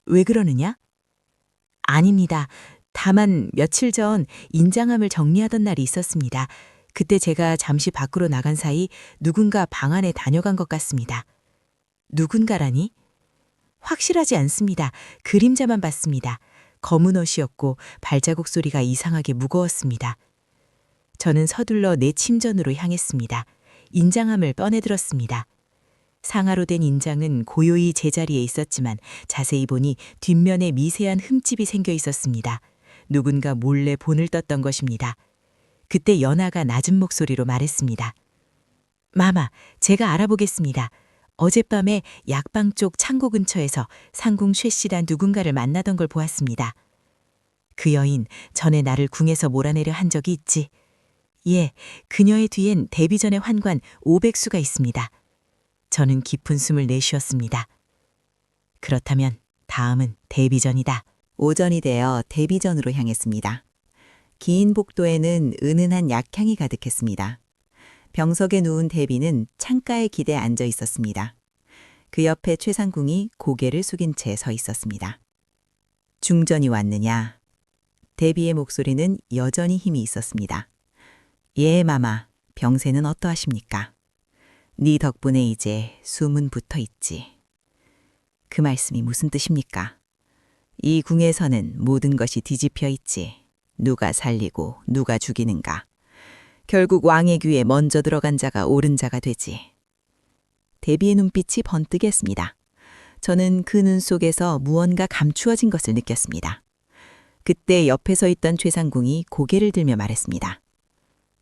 왜 그러느냐? 아닙니다. 다만 며칠 전 인장함을 정리하던 날이 있었습니다. 그때 제가 잠시 밖으로 나간 사이 누군가 방 안에 다녀간 것 같습니다. 누군가라니? 확실하지 않습니다. 그림자만 봤습니다. 검은 옷이었고 발자국 소리가 이상하게 무거웠습니다. 저는 서둘러 내 침전으로 향했습니다. 인장함을 꺼내들었습니다. 상아로 된 인장은 고요히 제자리에 있었지만 자세히 보니 뒷면에 미세한 흠집이 생겨 있었습니다. 누군가 몰래 본을 떴던 것입니다. 그때 연아가 낮은 목소리로 말했습니다. 마마, 제가 알아보겠습니다. 어젯밤에 약방 쪽 창고 근처에서 상궁 薛 씨란 누군가를 만나던 걸 보았습니다. 그 여인 전에 나를 궁에서 몰아내려 한 적이 있지. 예, 그녀의 뒤엔 데뷔전의 환관 500수가 있습니다. 저는 깊은 숨을 내쉬었습니다. 그렇다면 다음은 데뷔전이다. 오전이 되어 데뷔전으로 향했습니다. 긴 복도에는 은은한 약향이 가득했습니다. 병석에 누운 대비는 창가에 기대 앉아 있었습니다. 그 옆에 최상궁이 고개를 숙인 채 서 있었습니다. 중전이 왔느냐? 대비의 목소리는 여전히 힘이 있었습니다. 예, 마마. 병세는 어떠하십니까? 네 덕분에 이제 숨은 붙어 있지. 그 말씀이 무슨 뜻입니까? 이 궁에서는 모든 것이 뒤집혀 있지. 누가 살리고 누가 죽이는가. 결국 왕의 귀에 먼저 들어간 자가 옳은 자가 되지. 대비의 눈빛이 번뜩했습니다. 저는 그 눈 속에서 무언가 감추어진 것을 느꼈습니다. 그때 옆에 서 있던 최상궁이 고개를 들며 말했습니다.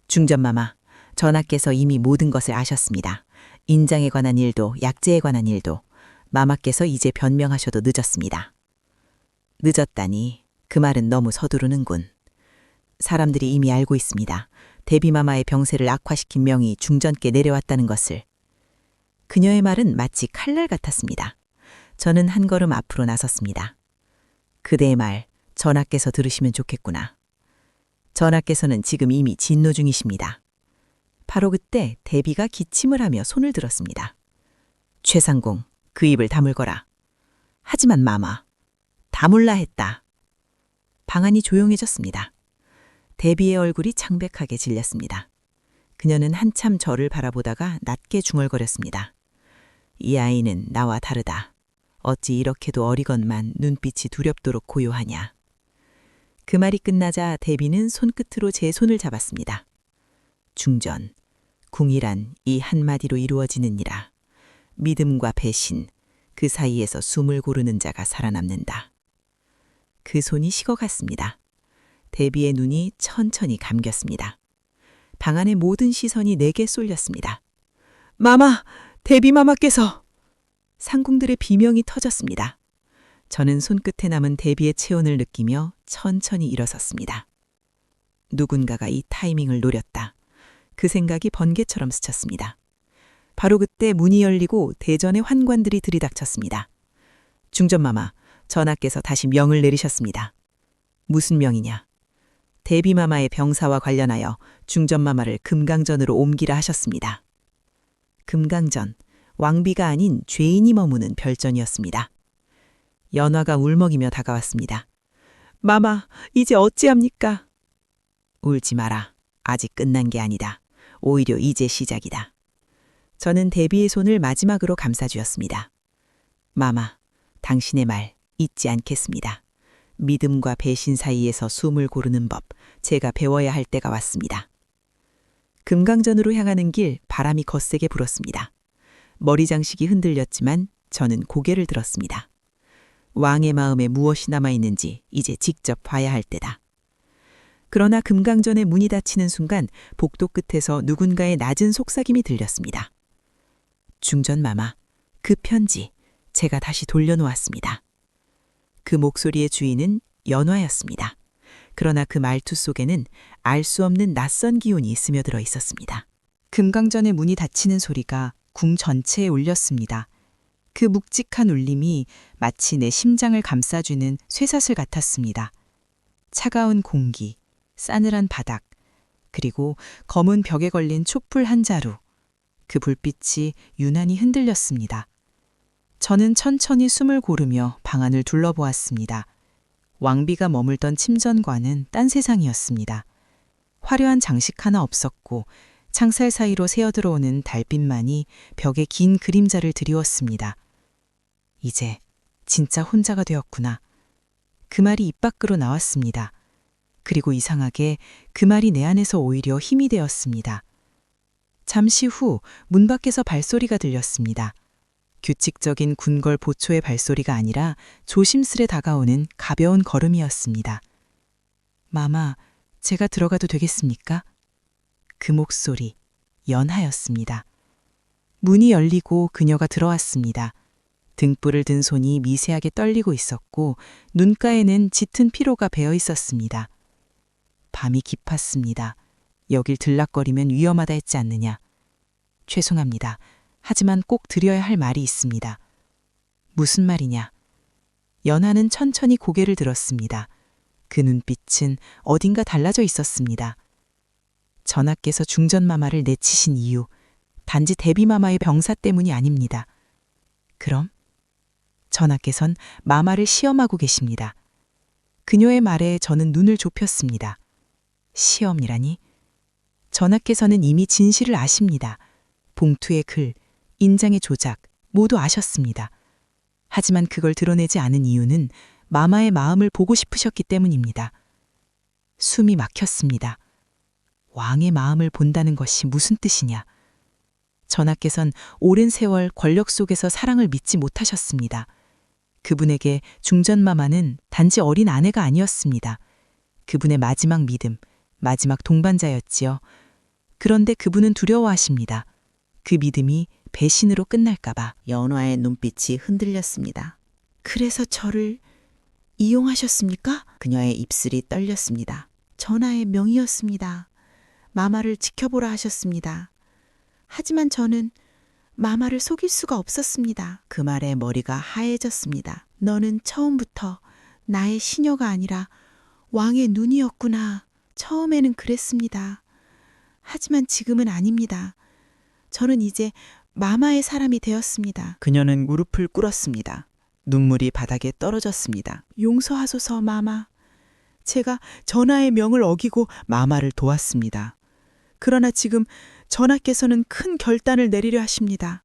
중전마마, 전하께서 이미 모든 것을 아셨습니다. 인장에 관한 일도 약재에 관한 일도 마마께서 이제 변명하셔도 늦었습니다. 늦었다니 그 말은 너무 서두르는군. 사람들이 이미 알고 있습니다. 대비마마의 병세를 악화시킨 명이 중전께 내려왔다는 것을. 그녀의 말은 마치 칼날 같았습니다. 저는 한 걸음 앞으로 나섰습니다. 그대의 말 전하께서 들으시면 좋겠구나. 전하께서는 지금 이미 진노 중이십니다. 바로 그때 대비가 기침을 하며 손을 들었습니다. 최상궁, 그 입을 다물거라. 하지만 마마, 다물라 했다. 방안이 조용해졌습니다. 대비의 얼굴이 창백하게 질렸습니다. 그녀는 한참 저를 바라보다가 낮게 중얼거렸습니다. 이 아이는 나와 다르다. 어찌 이렇게도 어리건만 눈빛이 두렵도록 고요하냐. 그 말이 끝나자 대비는 손끝으로 제 손을 잡았습니다. 중전, 궁이란 이 한마디로 이루어지느니라. 믿음과 배신, 그 사이에서 숨을 고르는 자가 살아남는다. 그 손이 식어갔습니다. 대비의 눈이 천천히 감겼습니다. 방 안의 모든 시선이 내게 쏠렸습니다. 마마! 대비마마께서! 상궁들의 비명이 터졌습니다. 저는 손끝에 남은 대비의 체온을 느끼며 천천히 일어섰습니다. 누군가가 이 타이밍을 노렸다. 그 생각이 번개처럼 스쳤습니다. 바로 그때 문이 열리고 대전의 환관들이 들이닥쳤습니다. 중전마마, 전하께서 다시 명을 내리셨습니다. 무슨 명이냐? 대비마마의 병사와 관련하여 중전마마를 금강전으로 옮기라 하셨습니다. 금강전, 왕비가 아닌 죄인이 머무는 별전이었습니다. 연화가 울먹이며 다가왔습니다. 마마, 이제 어찌합니까? 울지 마라. 아직 끝난 게 아니다. 오히려 이제 시작이다. 저는 대비의 손을 마지막으로 감싸주었습니다. 마마, 당신의 말 잊지 않겠습니다. 믿음과 배신 사이에서 숨을 고르는 법, 제가 배워야 할 때가 왔습니다. 금강전으로 향하는 길 바람이 거세게 불었습니다. 머리 장식이 흔들렸지만 저는 고개를 들었습니다. 왕의 마음에 무엇이 남아있는지 이제 직접 봐야 할 때다. 그러나 금강전의 문이 닫히는 순간 복도 끝에서 누군가의 낮은 속삭임이 들렸습니다. 중전마마, 그 편지 제가 다시 돌려놓았습니다. 그 목소리의 주인은 연화였습니다. 그러나 그 말투 속에는 알 수 없는 낯선 기운이 스며들어 있었습니다. 금강전의 문이 닫히는 소리가 궁 전체에 울렸습니다. 그 묵직한 울림이 마치 내 심장을 감싸주는 쇠사슬 같았습니다. 차가운 공기, 싸늘한 바닥, 그리고 검은 벽에 걸린 촛불 한 자루. 그 불빛이 유난히 흔들렸습니다. 저는 천천히 숨을 고르며 방 안을 둘러보았습니다. 왕비가 머물던 침전과는 딴 세상이었습니다. 화려한 장식 하나 없었고 창살 사이로 새어들어오는 달빛만이 벽에 긴 그림자를 드리웠습니다. 이제 진짜 혼자가 되었구나. 그 말이 입 밖으로 나왔습니다. 그리고 이상하게 그 말이 내 안에서 오히려 힘이 되었습니다. 잠시 후 문 밖에서 발소리가 들렸습니다. 규칙적인 궁궐 보초의 발소리가 아니라 조심스레 다가오는 가벼운 걸음이었습니다. 마마, 제가 들어가도 되겠습니까? 그 목소리, 연하였습니다. 문이 열리고 그녀가 들어왔습니다. 등불을 든 손이 미세하게 떨리고 있었고 눈가에는 짙은 피로가 배어 있었습니다. 밤이 깊었습니다. 여길 들락거리면 위험하다 했지 않느냐. 죄송합니다. 하지만 꼭 드려야 할 말이 있습니다. 무슨 말이냐? 연하는 천천히 고개를 들었습니다. 그 눈빛은 어딘가 달라져 있었습니다. 전하께서 중전마마를 내치신 이유, 단지 대비마마의 병사 때문이 아닙니다. 그럼? 전하께선 마마를 시험하고 계십니다. 그녀의 말에 저는 눈을 좁혔습니다. 시험이라니? 전하께서는 이미 진실을 아십니다. 봉투의 글, 인장의 조작 모두 아셨습니다. 하지만 그걸 드러내지 않은 이유는 마마의 마음을 보고 싶으셨기 때문입니다. 숨이 막혔습니다. 왕의 마음을 본다는 것이 무슨 뜻이냐? 전하께선 오랜 세월 권력 속에서 사랑을 믿지 못하셨습니다. 그분에게 중전마마는 단지 어린 아내가 아니었습니다. 그분의 마지막 믿음, 마지막 동반자였지요. 그런데 그분은 두려워하십니다. 그 믿음이 배신으로 끝날까봐. 연화의 눈빛이 흔들렸습니다. 그래서 저를 이용하셨습니까? 그녀의 입술이 떨렸습니다. 전하의 명이었습니다. 마마를 지켜보라 하셨습니다. 하지만 저는 마마를 속일 수가 없었습니다. 그 말에 머리가 하얘졌습니다. 너는 처음부터 나의 시녀가 아니라 왕의 눈이었구나. 처음에는 그랬습니다. 하지만 지금은 아닙니다. 저는 이제 마마의 사람이 되었습니다. 그녀는 무릎을 꿇었습니다. 눈물이 바닥에 떨어졌습니다. 용서하소서 마마. 제가 전하의 명을 어기고 마마를 도왔습니다. 그러나 지금 전하께서는 큰 결단을 내리려 하십니다.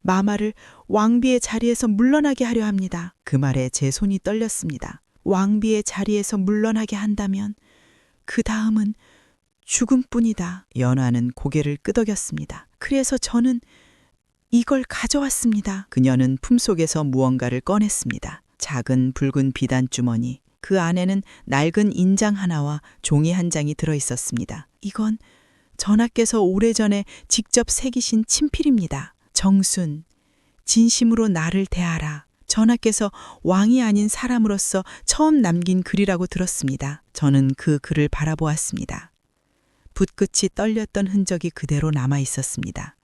마마를 왕비의 자리에서 물러나게 하려 합니다. 그 말에 제 손이 떨렸습니다. 왕비의 자리에서 물러나게 한다면 그 다음은 죽음뿐이다. 연화는 고개를 끄덕였습니다. 그래서 저는 이걸 가져왔습니다. 그녀는 품속에서 무언가를 꺼냈습니다. 작은 붉은 비단 주머니. 그 안에는 낡은 인장 하나와 종이 한 장이 들어 있었습니다. 이건 전하께서 오래전에 직접 새기신 친필입니다. 정순, 진심으로 나를 대하라. 전하께서 왕이 아닌 사람으로서 처음 남긴 글이라고 들었습니다. 저는 그 글을 바라보았습니다. 붓끝이 떨렸던 흔적이 그대로 남아 있었습니다.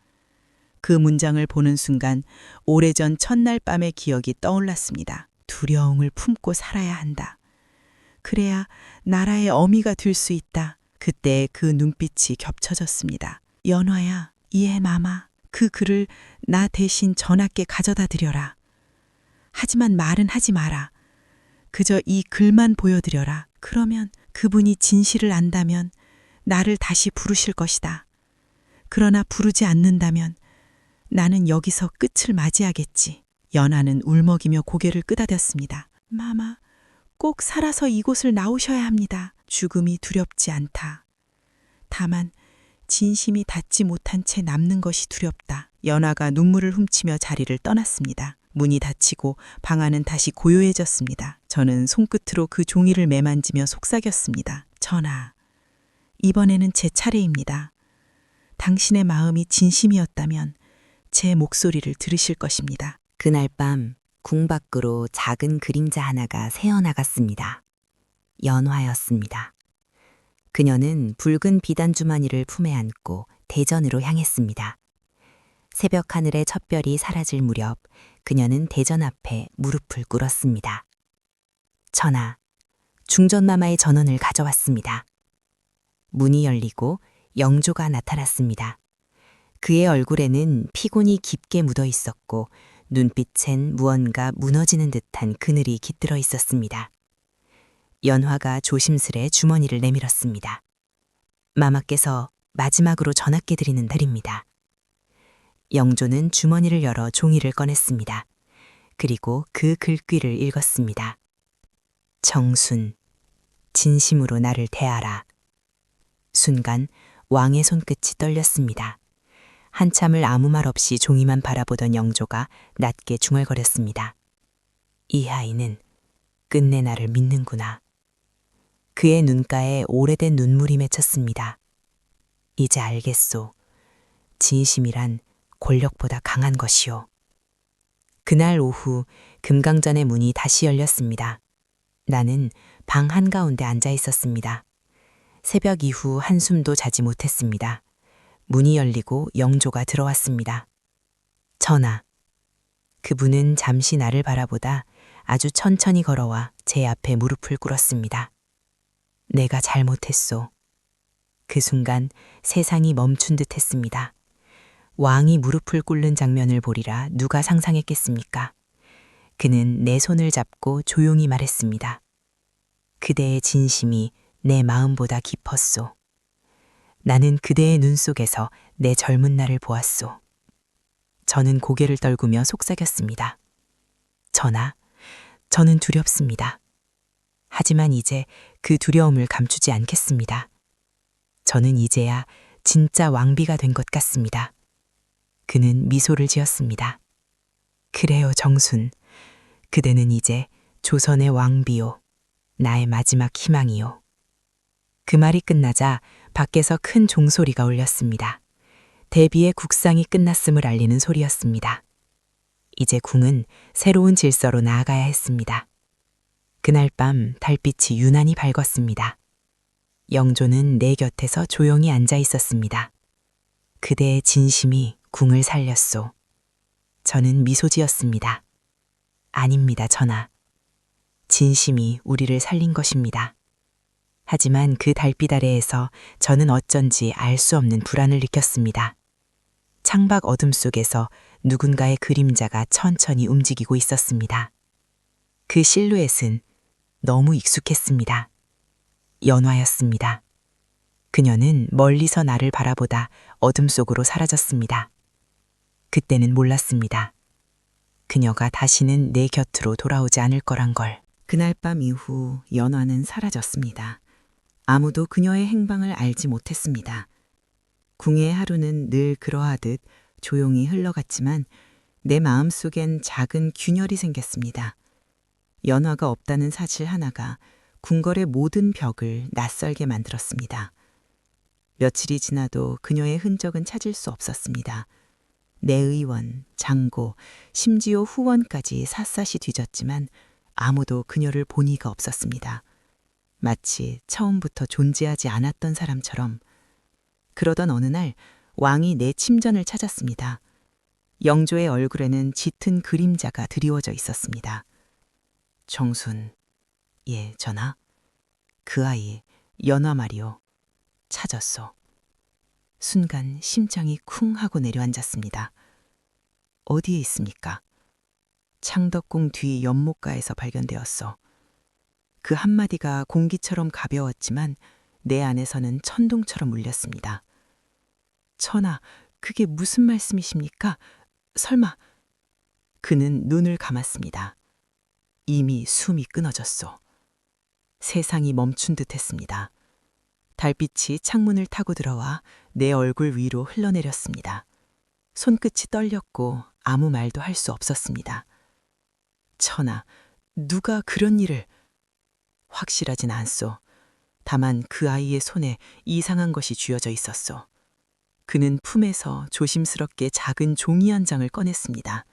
그 문장을 보는 순간 오래전 첫날 밤의 기억이 떠올랐습니다. 두려움을 품고 살아야 한다. 그래야 나라의 어미가 될 수 있다. 그때 그 눈빛이 겹쳐졌습니다. 연화야, 이해 마마. 그 글을 나 대신 전하께 가져다 드려라. 하지만 말은 하지 마라. 그저 이 글만 보여드려라. 그러면 그분이 진실을 안다면 나를 다시 부르실 것이다. 그러나 부르지 않는다면 나는 여기서 끝을 맞이하겠지. 연하는 울먹이며 고개를 끄덕였습니다. 마마, 꼭 살아서 이곳을 나오셔야 합니다. 죽음이 두렵지 않다. 다만 진심이 닿지 못한 채 남는 것이 두렵다. 연화가 눈물을 훔치며 자리를 떠났습니다. 문이 닫히고 방 안은 다시 고요해졌습니다. 저는 손끝으로 그 종이를 매만지며 속삭였습니다. 전하, 이번에는 제 차례입니다. 당신의 마음이 진심이었다면 제 목소리를 들으실 것입니다. 그날 밤 궁 밖으로 작은 그림자 하나가 새어나갔습니다. 연화였습니다. 그녀는 붉은 비단 주머니를 품에 안고 대전으로 향했습니다. 새벽 하늘의 첫별이 사라질 무렵 그녀는 대전 앞에 무릎을 꿇었습니다. 전하, 중전마마의 전원을 가져왔습니다. 문이 열리고 영조가 나타났습니다. 그의 얼굴에는 피곤이 깊게 묻어 있었고 눈빛엔 무언가 무너지는 듯한 그늘이 깃들어 있었습니다. 연화가 조심스레 주머니를 내밀었습니다. 마마께서 마지막으로 전하께 드리는 달입니다. 영조는 주머니를 열어 종이를 꺼냈습니다. 그리고 그 글귀를 읽었습니다. 정순, 진심으로 나를 대하라. 순간 왕의 손끝이 떨렸습니다. 한참을 아무 말 없이 종이만 바라보던 영조가 낮게 중얼거렸습니다. 이 아이는 끝내 나를 믿는구나. 그의 눈가에 오래된 눈물이 맺혔습니다. 이제 알겠소. 진심이란 권력보다 강한 것이오. 그날 오후 금강전의 문이 다시 열렸습니다. 나는 방 한가운데 앉아 있었습니다. 새벽 이후 한숨도 자지 못했습니다. 문이 열리고 영조가 들어왔습니다. 전하, 그분은 잠시 나를 바라보다 아주 천천히 걸어와 제 앞에 무릎을 꿇었습니다. 내가 잘못했소. 그 순간 세상이 멈춘 듯 했습니다. 왕이 무릎을 꿇는 장면을 보리라 누가 상상했겠습니까? 그는 내 손을 잡고 조용히 말했습니다. 그대의 진심이 내 마음보다 깊었소. 나는 그대의 눈 속에서 내 젊은 날을 보았소. 저는 고개를 떨구며 속삭였습니다. 전하, 저는 두렵습니다. 하지만 이제 그 두려움을 감추지 않겠습니다. 저는 이제야 진짜 왕비가 된 것 같습니다. 그는 미소를 지었습니다. 그래요, 정순. 그대는 이제 조선의 왕비요. 나의 마지막 희망이요. 그 말이 끝나자 밖에서 큰 종소리가 울렸습니다. 대비의 국상이 끝났음을 알리는 소리였습니다. 이제 궁은 새로운 질서로 나아가야 했습니다. 그날 밤 달빛이 유난히 밝았습니다. 영조는 내 곁에서 조용히 앉아 있었습니다. 그대의 진심이 궁을 살렸소. 저는 미소 지었습니다. 아닙니다, 전하. 진심이 우리를 살린 것입니다. 하지만 그 달빛 아래에서 저는 어쩐지 알 수 없는 불안을 느꼈습니다. 창밖 어둠 속에서 누군가의 그림자가 천천히 움직이고 있었습니다. 그 실루엣은 너무 익숙했습니다. 연화였습니다. 그녀는 멀리서 나를 바라보다 어둠 속으로 사라졌습니다. 그때는 몰랐습니다. 그녀가 다시는 내 곁으로 돌아오지 않을 거란 걸. 그날 밤 이후 연화는 사라졌습니다. 아무도 그녀의 행방을 알지 못했습니다. 궁의 하루는 늘 그러하듯 조용히 흘러갔지만 내 마음속엔 작은 균열이 생겼습니다. 연화가 없다는 사실 하나가 궁궐의 모든 벽을 낯설게 만들었습니다. 며칠이 지나도 그녀의 흔적은 찾을 수 없었습니다. 내의원, 장고, 심지어 후원까지 샅샅이 뒤졌지만 아무도 그녀를 본 이가 없었습니다. 마치 처음부터 존재하지 않았던 사람처럼. 그러던 어느 날 왕이 내 침전을 찾았습니다. 영조의 얼굴에는 짙은 그림자가 드리워져 있었습니다. 정순, 예, 전하. 그 아이, 연화 말이오. 찾았소. 순간 심장이 쿵 하고 내려앉았습니다. 어디에 있습니까? 창덕궁 뒤 연못가에서 발견되었소. 그 한마디가 공기처럼 가벼웠지만 내 안에서는 천둥처럼 울렸습니다. 전하, 그게 무슨 말씀이십니까? 설마... 그는 눈을 감았습니다. 이미 숨이 끊어졌소. 세상이 멈춘 듯 했습니다. 달빛이 창문을 타고 들어와 내 얼굴 위로 흘러내렸습니다. 손끝이 떨렸고 아무 말도 할 수 없었습니다. 천하, 누가 그런 일을... 확실하진 않소. 다만 그 아이의 손에 이상한 것이 쥐어져 있었소. 그는 품에서 조심스럽게 작은 종이 한 장을 꺼냈습니다.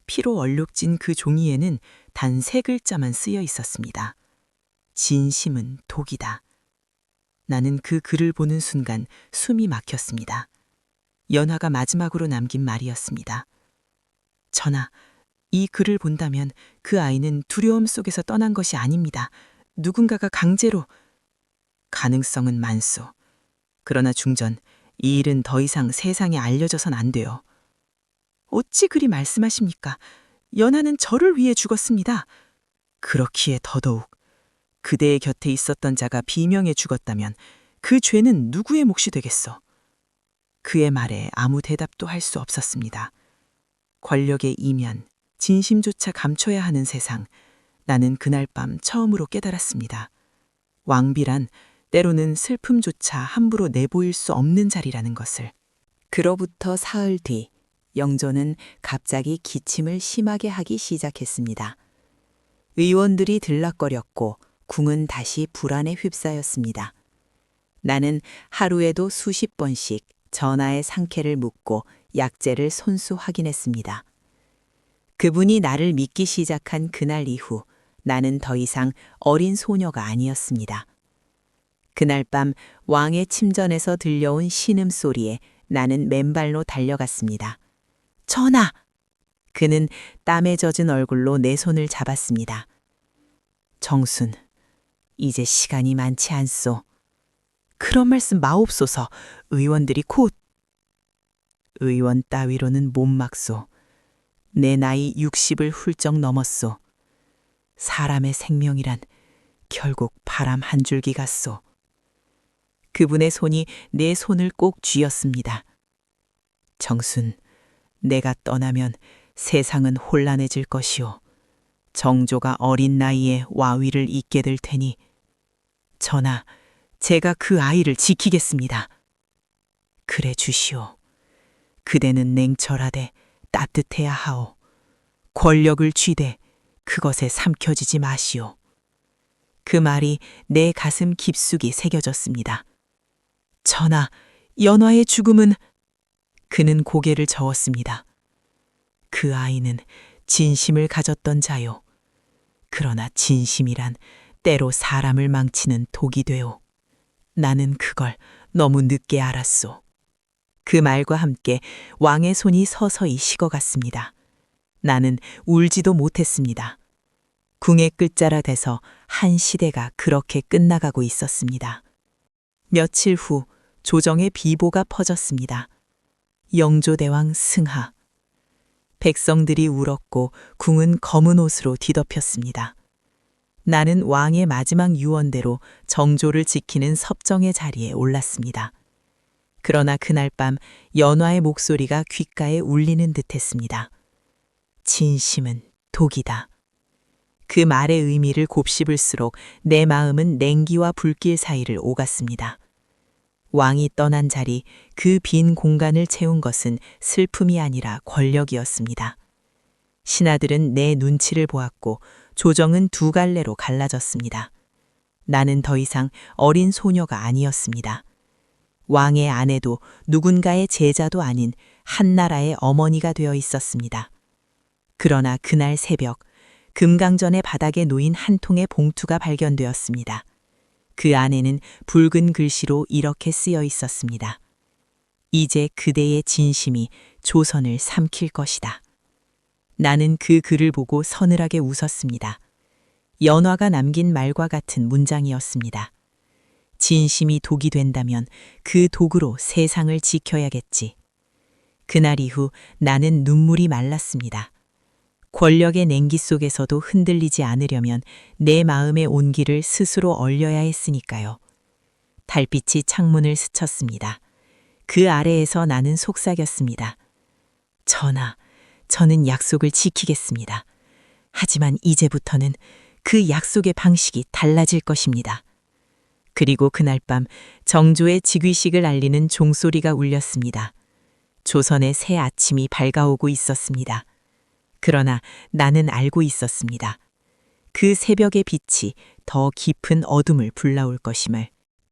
피로 얼룩진 그 종이에는 단 3글자만 쓰여 있었습니다. 진심은 독이다. 나는 그 글을 보는 순간 숨이 막혔습니다. 연화가 마지막으로 남긴 말이었습니다. 전하, 이 글을 본다면 그 아이는 두려움 속에서 떠난 것이 아닙니다. 누군가가 강제로... 가능성은 많소. 그러나 중전, 이 일은 더 이상 세상에 알려져선 안 돼요. 어찌 그리 말씀하십니까? 연하는 저를 위해 죽었습니다. 그렇기에 더더욱 그대의 곁에 있었던 자가 비명에 죽었다면 그 죄는 누구의 몫이 되겠소? 그의 말에 아무 대답도 할 수 없었습니다. 권력의 이면, 진심조차 감춰야 하는 세상, 나는 그날 밤 처음으로 깨달았습니다. 왕비란 때로는 슬픔조차 함부로 내보일 수 없는 자리라는 것을. 그로부터 사흘 뒤 영조는 갑자기 기침을 심하게 하기 시작했습니다. 의원들이 들락거렸고 궁은 다시 불안에 휩싸였습니다. 나는 하루에도 수십 번씩 전하의 상쾌를 묻고 약재를 손수 확인했습니다. 그분이 나를 믿기 시작한 그날 이후 나는 더 이상 어린 소녀가 아니었습니다. 그날 밤 왕의 침전에서 들려온 신음소리에 나는 맨발로 달려갔습니다. 전하! 그는 땀에 젖은 얼굴로 내 손을 잡았습니다. 정순, 이제 시간이 많지 않소. 그런 말씀 마옵소서. 의원들이 곧... 의원 따위로는 못 막소. 내 나이 60을 훌쩍 넘었소. 사람의 생명이란 결국 바람 한 줄기 같소. 그분의 손이 내 손을 꼭 쥐었습니다. 정순, 내가 떠나면 세상은 혼란해질 것이오. 정조가 어린 나이에 와위를 잇게 될 테니 전하, 제가 그 아이를 지키겠습니다. 그래 주시오. 그대는 냉철하되 따뜻해야 하오. 권력을 쥐되 그것에 삼켜지지 마시오. 그 말이 내 가슴 깊숙이 새겨졌습니다. 전하, 연화의 죽음은... 그는 고개를 저었습니다. 그 아이는 진심을 가졌던 자요. 그러나 진심이란 때로 사람을 망치는 독이 되오. 나는 그걸 너무 늦게 알았소. 그 말과 함께 왕의 손이 서서히 식어갔습니다. 나는 울지도 못했습니다. 궁의 끝자락에서 한 시대가 그렇게 끝나가고 있었습니다. 며칠 후 조정의 비보가 퍼졌습니다. 영조대왕 승하. 백성들이 울었고 궁은 검은 옷으로 뒤덮였습니다. 나는 왕의 마지막 유언대로 정조를 지키는 섭정의 자리에 올랐습니다. 그러나 그날 밤 연화의 목소리가 귓가에 울리는 듯했습니다. 진심은 독이다. 그 말의 의미를 곱씹을수록 내 마음은 냉기와 불길 사이를 오갔습니다. 왕이 떠난 자리, 그 빈 공간을 채운 것은 슬픔이 아니라 권력이었습니다. 신하들은 내 눈치를 보았고 조정은 두 갈래로 갈라졌습니다. 나는 더 이상 어린 소녀가 아니었습니다. 왕의 아내도 누군가의 제자도 아닌 한나라의 어머니가 되어 있었습니다. 그러나 그날 새벽, 금강전의 바닥에 놓인 한 통의 봉투가 발견되었습니다. 그 안에는 붉은 글씨로 이렇게 쓰여 있었습니다. 이제 그대의 진심이 조선을 삼킬 것이다. 나는 그 글을 보고 서늘하게 웃었습니다. 연화가 남긴 말과 같은 문장이었습니다. 진심이 독이 된다면 그 독으로 세상을 지켜야겠지. 그날 이후 나는 눈물이 말랐습니다. 권력의 냉기 속에서도 흔들리지 않으려면 내 마음의 온기를 스스로 얼려야 했으니까요. 달빛이 창문을 스쳤습니다. 그 아래에서 나는 속삭였습니다. 전하, 저는 약속을 지키겠습니다. 하지만 이제부터는 그 약속의 방식이 달라질 것입니다. 그리고 그날 밤 정조의 즉위식을 알리는 종소리가 울렸습니다. 조선의 새 아침이 밝아오고 있었습니다. 그러나 나는 알고 있었습니다. 그 새벽의 빛이 더 깊은 어둠을 불러올 것임을.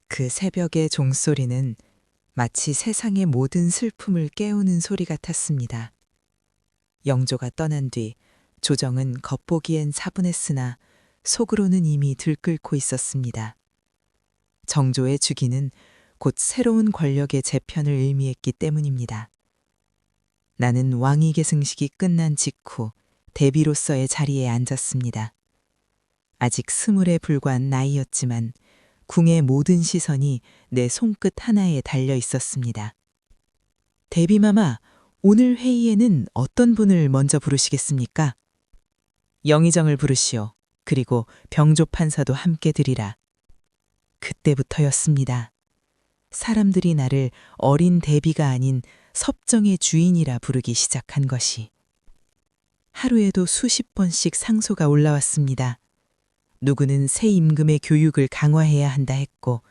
그 새벽의 종소리는 마치 세상의 모든 슬픔을 깨우는 소리 같았습니다. 영조가 떠난 뒤 조정은 겉보기엔 차분했으나 속으로는 이미 들끓고 있었습니다. 정조의 주기는 곧 새로운 권력의 재편을 의미했기 때문입니다. 나는 왕위 계승식이 끝난 직후 대비로서의 자리에 앉았습니다. 아직 20에 불과한 나이였지만 궁의 모든 시선이 내 손끝 하나에 달려 있었습니다. 대비마마, 오늘 회의에는 어떤 분을 먼저 부르시겠습니까? 영의정을 부르시오. 그리고 병조 판사도 함께 드리라. 그때부터였습니다. 사람들이 나를 어린 대비가 아닌 섭정의 주인이라 부르기 시작한 것이. 하루에도 수십 번씩 상소가 올라왔습니다. 누구는 새 임금의 교육을 강화해야 한다 했고,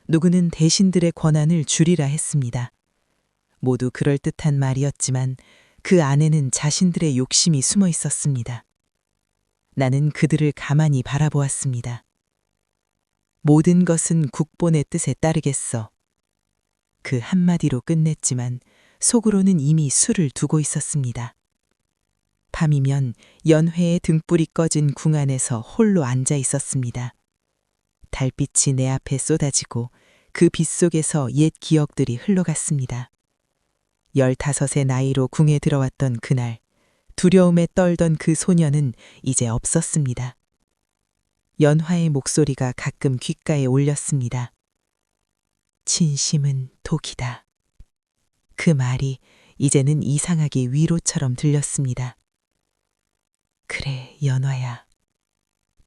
누구는 대신들의 권한을 줄이라 했습니다. 모두 그럴듯한 말이었지만 그 안에는 자신들의 욕심이 숨어 있었습니다. 나는 그들을 가만히 바라보았습니다. 모든 것은 국본의 뜻에 따르겠어. 그 한마디로 끝냈지만 속으로는 이미 술을 두고 있었습니다. 밤이면 연회의 등불이 꺼진 궁 안에서 홀로 앉아 있었습니다. 달빛이 내 앞에 쏟아지고 그 빛 속에서 옛 기억들이 흘러갔습니다. 15의 나이로 궁에 들어왔던 그날, 두려움에 떨던 그 소녀는 이제 없었습니다. 연화의 목소리가 가끔 귓가에 올렸습니다. 진심은 독이다. 그 말이 이제는 이상하게 위로처럼 들렸습니다. 그래, 연화야.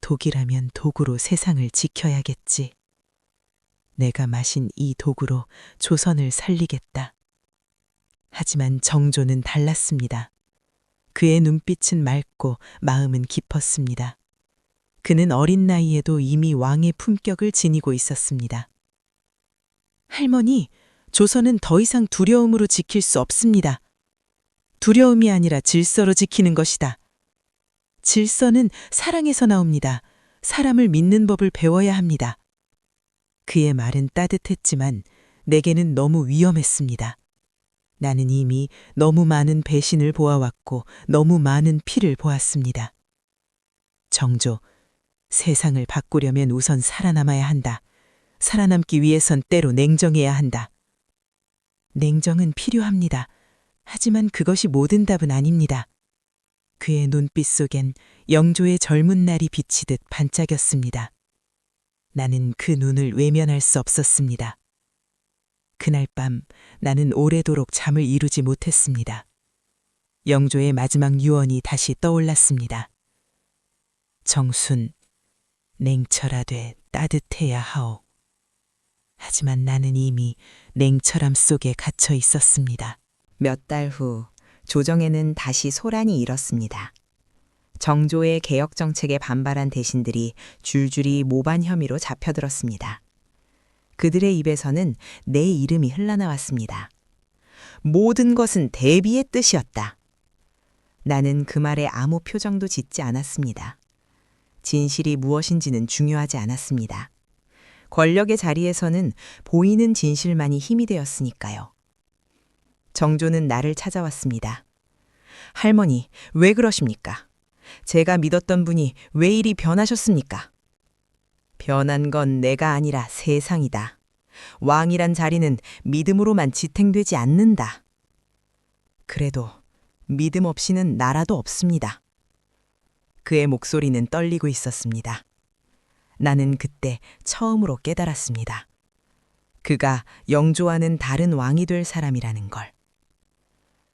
독이라면 독으로 세상을 지켜야겠지. 내가 마신 이 독으로 조선을 살리겠다. 하지만 정조는 달랐습니다. 그의 눈빛은 맑고 마음은 깊었습니다. 그는 어린 나이에도 이미 왕의 품격을 지니고 있었습니다. 할머니, 조선은 더 이상 두려움으로 지킬 수 없습니다. 두려움이 아니라 질서로 지키는 것이다. 질서는 사랑에서 나옵니다. 사람을 믿는 법을 배워야 합니다. 그의 말은 따뜻했지만 내게는 너무 위험했습니다. 나는 이미 너무 많은 배신을 보아왔고 너무 많은 피를 보았습니다. 정조, 세상을 바꾸려면 우선 살아남아야 한다. 살아남기 위해선 때로 냉정해야 한다. 냉정은 필요합니다. 하지만 그것이 모든 답은 아닙니다. 그의 눈빛 속엔 영조의 젊은 날이 비치듯 반짝였습니다. 나는 그 눈을 외면할 수 없었습니다. 그날 밤 나는 오래도록 잠을 이루지 못했습니다. 영조의 마지막 유언이 다시 떠올랐습니다. 정순, 냉철하되 따뜻해야 하오. 하지만 나는 이미 냉철함 속에 갇혀 있었습니다. 몇 달 후 조정에는 다시 소란이 일었습니다. 정조의 개혁 정책에 반발한 대신들이 줄줄이 모반 혐의로 잡혀들었습니다. 그들의 입에서는 내 이름이 흘러나왔습니다. 모든 것은 대비의 뜻이었다. 나는 그 말에 아무 표정도 짓지 않았습니다. 진실이 무엇인지는 중요하지 않았습니다. 권력의 자리에서는 보이는 진실만이 힘이 되었으니까요. 정조는 나를 찾아왔습니다. 할머니, 왜 그러십니까? 제가 믿었던 분이 왜 이리 변하셨습니까? 변한 건 내가 아니라 세상이다. 왕이란 자리는 믿음으로만 지탱되지 않는다. 그래도 믿음 없이는 나라도 없습니다. 그의 목소리는 떨리고 있었습니다. 나는 그때 처음으로 깨달았습니다. 그가 영조와는 다른 왕이 될 사람이라는 걸.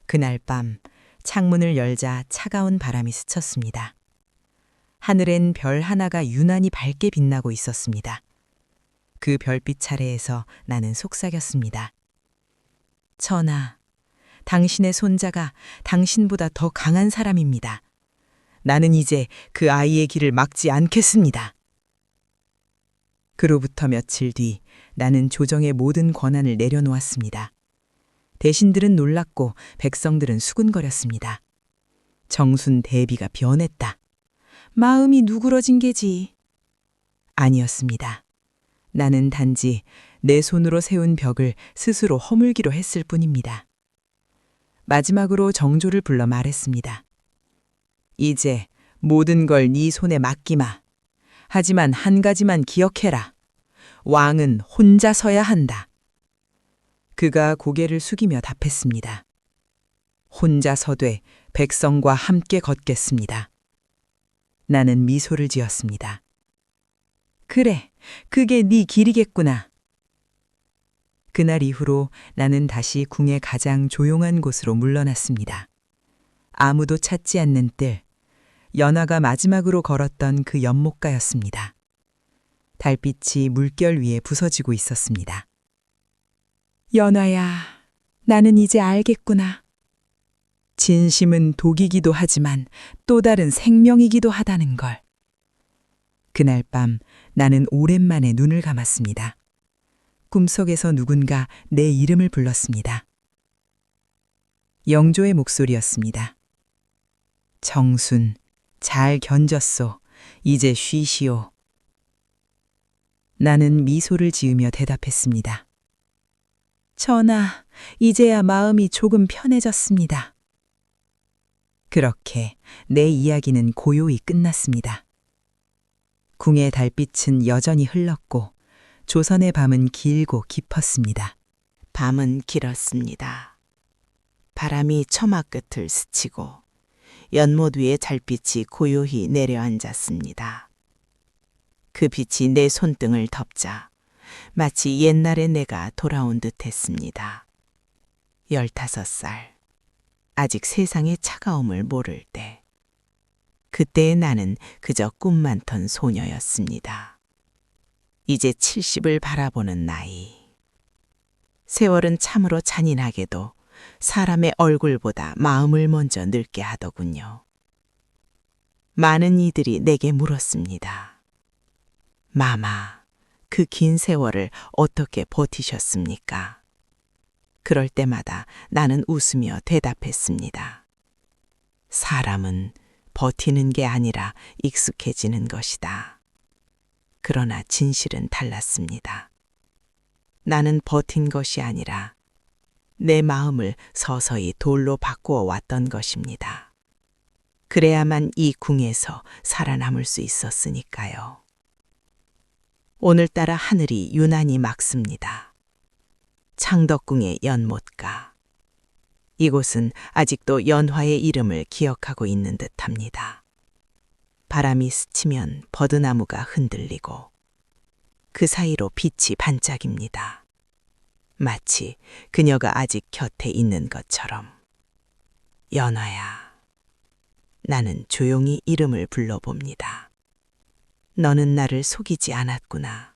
그날 밤 창문을 열자 차가운 바람이 스쳤습니다. 하늘엔 별 하나가 유난히 밝게 빛나고 있었습니다. 그 별빛 차례에서 나는 속삭였습니다. 전하, 당신의 손자가 당신보다 더 강한 사람입니다. 나는 이제 그 아이의 길을 막지 않겠습니다. 그로부터 며칠 뒤 나는 조정의 모든 권한을 내려놓았습니다. 대신들은 놀랐고 백성들은 수군거렸습니다. 정순 대비가 변했다. 마음이 누그러진 게지. 아니었습니다. 나는 단지 내 손으로 세운 벽을 스스로 허물기로 했을 뿐입니다. 마지막으로 정조를 불러 말했습니다. 이제 모든 걸 네 손에 맡기마. 하지만 한 가지만 기억해라. 왕은 혼자 서야 한다. 그가 고개를 숙이며 답했습니다. 혼자 서되 백성과 함께 걷겠습니다. 나는 미소를 지었습니다. 그래, 그게 네 길이겠구나. 그날 이후로 나는 다시 궁의 가장 조용한 곳으로 물러났습니다. 아무도 찾지 않는 뜰, 연화가 마지막으로 걸었던 그 연못가였습니다. 달빛이 물결 위에 부서지고 있었습니다. 연화야, 나는 이제 알겠구나. 진심은 독이기도 하지만 또 다른 생명이기도 하다는 걸. 그날 밤 나는 오랜만에 눈을 감았습니다. 꿈속에서 누군가 내 이름을 불렀습니다. 영조의 목소리였습니다. 정순, 잘 견뎠소. 이제 쉬시오. 나는 미소를 지으며 대답했습니다. 전하, 이제야 마음이 조금 편해졌습니다. 그렇게 내 이야기는 고요히 끝났습니다. 궁의 달빛은 여전히 흘렀고 조선의 밤은 길고 깊었습니다. 밤은 길었습니다. 바람이 처마 끝을 스치고 연못 위에 달빛이 고요히 내려앉았습니다. 그 빛이 내 손등을 덮자 마치 옛날에 내가 돌아온 듯 했습니다. 15살, 아직 세상의 차가움을 모를 때. 그때의 나는 그저 꿈만 턴 소녀였습니다. 이제 70을 바라보는 나이. 세월은 참으로 잔인하게도 사람의 얼굴보다 마음을 먼저 늙게 하더군요. 많은 이들이 내게 물었습니다. 마마, 그 긴 세월을 어떻게 버티셨습니까? 그럴 때마다 나는 웃으며 대답했습니다. 사람은 버티는 게 아니라 익숙해지는 것이다. 그러나 진실은 달랐습니다. 나는 버틴 것이 아니라 내 마음을 서서히 돌로 바꾸어 왔던 것입니다. 그래야만 이 궁에서 살아남을 수 있었으니까요. 오늘따라 하늘이 유난히 맑습니다. 창덕궁의 연못가. 이곳은 아직도 연화의 이름을 기억하고 있는 듯합니다. 바람이 스치면 버드나무가 흔들리고 그 사이로 빛이 반짝입니다. 마치 그녀가 아직 곁에 있는 것처럼. 연화야, 나는 조용히 이름을 불러봅니다. 너는 나를 속이지 않았구나.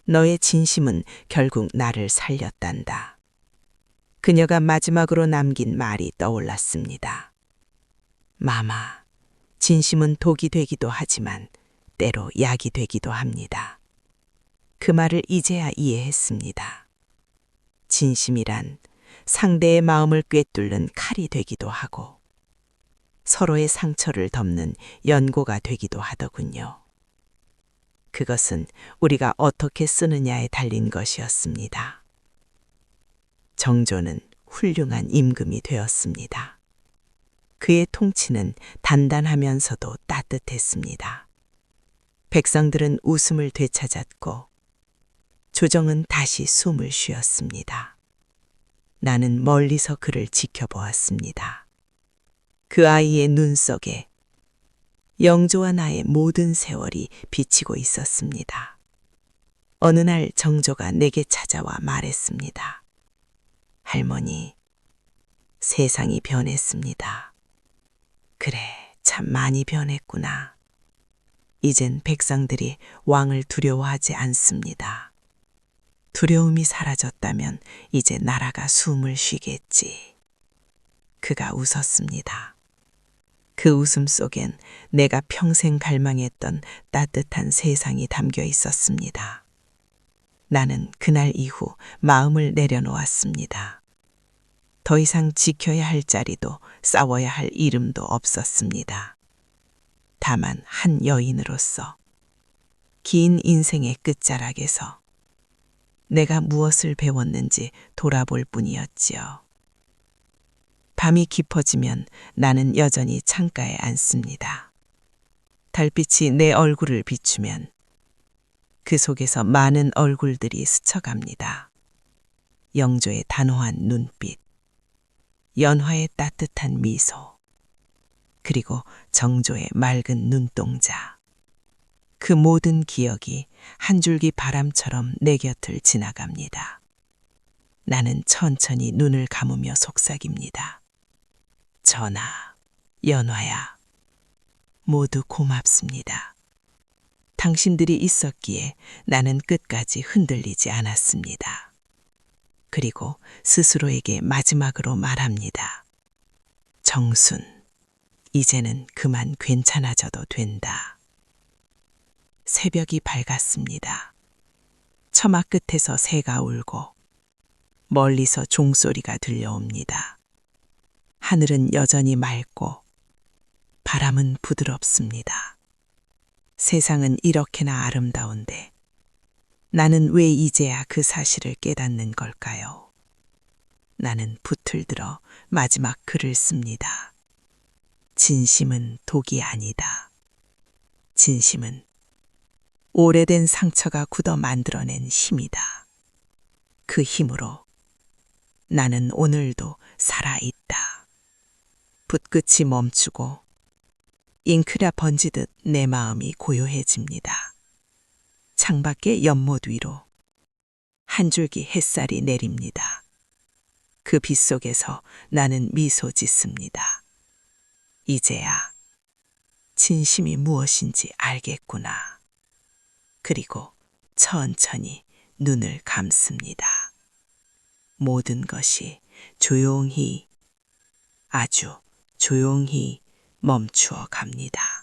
너의 진심은 결국 나를 살렸단다. 그녀가 마지막으로 남긴 말이 떠올랐습니다. 마마, 진심은 독이 되기도 하지만 때로 약이 되기도 합니다. 그 말을 이제야 이해했습니다. 진심이란 상대의 마음을 꿰뚫는 칼이 되기도 하고 서로의 상처를 덮는 연고가 되기도 하더군요. 그것은 우리가 어떻게 쓰느냐에 달린 것이었습니다. 정조는 훌륭한 임금이 되었습니다. 그의 통치는 단단하면서도 따뜻했습니다. 백성들은 웃음을 되찾았고 조정은 다시 숨을 쉬었습니다. 나는 멀리서 그를 지켜보았습니다. 그 아이의 눈 속에 영조와 나의 모든 세월이 비치고 있었습니다. 어느 날 정조가 내게 찾아와 말했습니다. 할머니, 세상이 변했습니다. 그래, 참 많이 변했구나. 이젠 백성들이 왕을 두려워하지 않습니다. 두려움이 사라졌다면 이제 나라가 숨을 쉬겠지. 그가 웃었습니다. 그 웃음 속엔 내가 평생 갈망했던 따뜻한 세상이 담겨 있었습니다. 나는 그날 이후 마음을 내려놓았습니다. 더 이상 지켜야 할 자리도 싸워야 할 이름도 없었습니다. 다만 한 여인으로서 긴 인생의 끝자락에서 내가 무엇을 배웠는지 돌아볼 뿐이었지요. 밤이 깊어지면 나는 여전히 창가에 앉습니다. 달빛이 내 얼굴을 비추면 그 속에서 많은 얼굴들이 스쳐갑니다. 영조의 단호한 눈빛, 연화의 따뜻한 미소, 그리고 정조의 맑은 눈동자. 그 모든 기억이 한 줄기 바람처럼 내 곁을 지나갑니다. 나는 천천히 눈을 감으며 속삭입니다. 전하, 연화야, 모두 고맙습니다. 당신들이 있었기에 나는 끝까지 흔들리지 않았습니다. 그리고 스스로에게 마지막으로 말합니다. 정순, 이제는 그만 괜찮아져도 된다. 새벽이 밝았습니다. 처마 끝에서 새가 울고 멀리서 종소리가 들려옵니다. 하늘은 여전히 맑고 바람은 부드럽습니다. 세상은 이렇게나 아름다운데 나는 왜 이제야 그 사실을 깨닫는 걸까요? 나는 붓을 들어 마지막 글을 씁니다. 진심은 독이 아니다. 진심은 오래된 상처가 굳어 만들어낸 힘이다. 그 힘으로 나는 오늘도 살아있다. 붓끝이 멈추고 잉크가 번지듯 내 마음이 고요해집니다. 창밖의 연못 위로 한 줄기 햇살이 내립니다. 그 빛 속에서 나는 미소 짓습니다. 이제야 진심이 무엇인지 알겠구나. 그리고 천천히 눈을 감습니다. 모든 것이 조용히, 아주 조용히 멈추어 갑니다.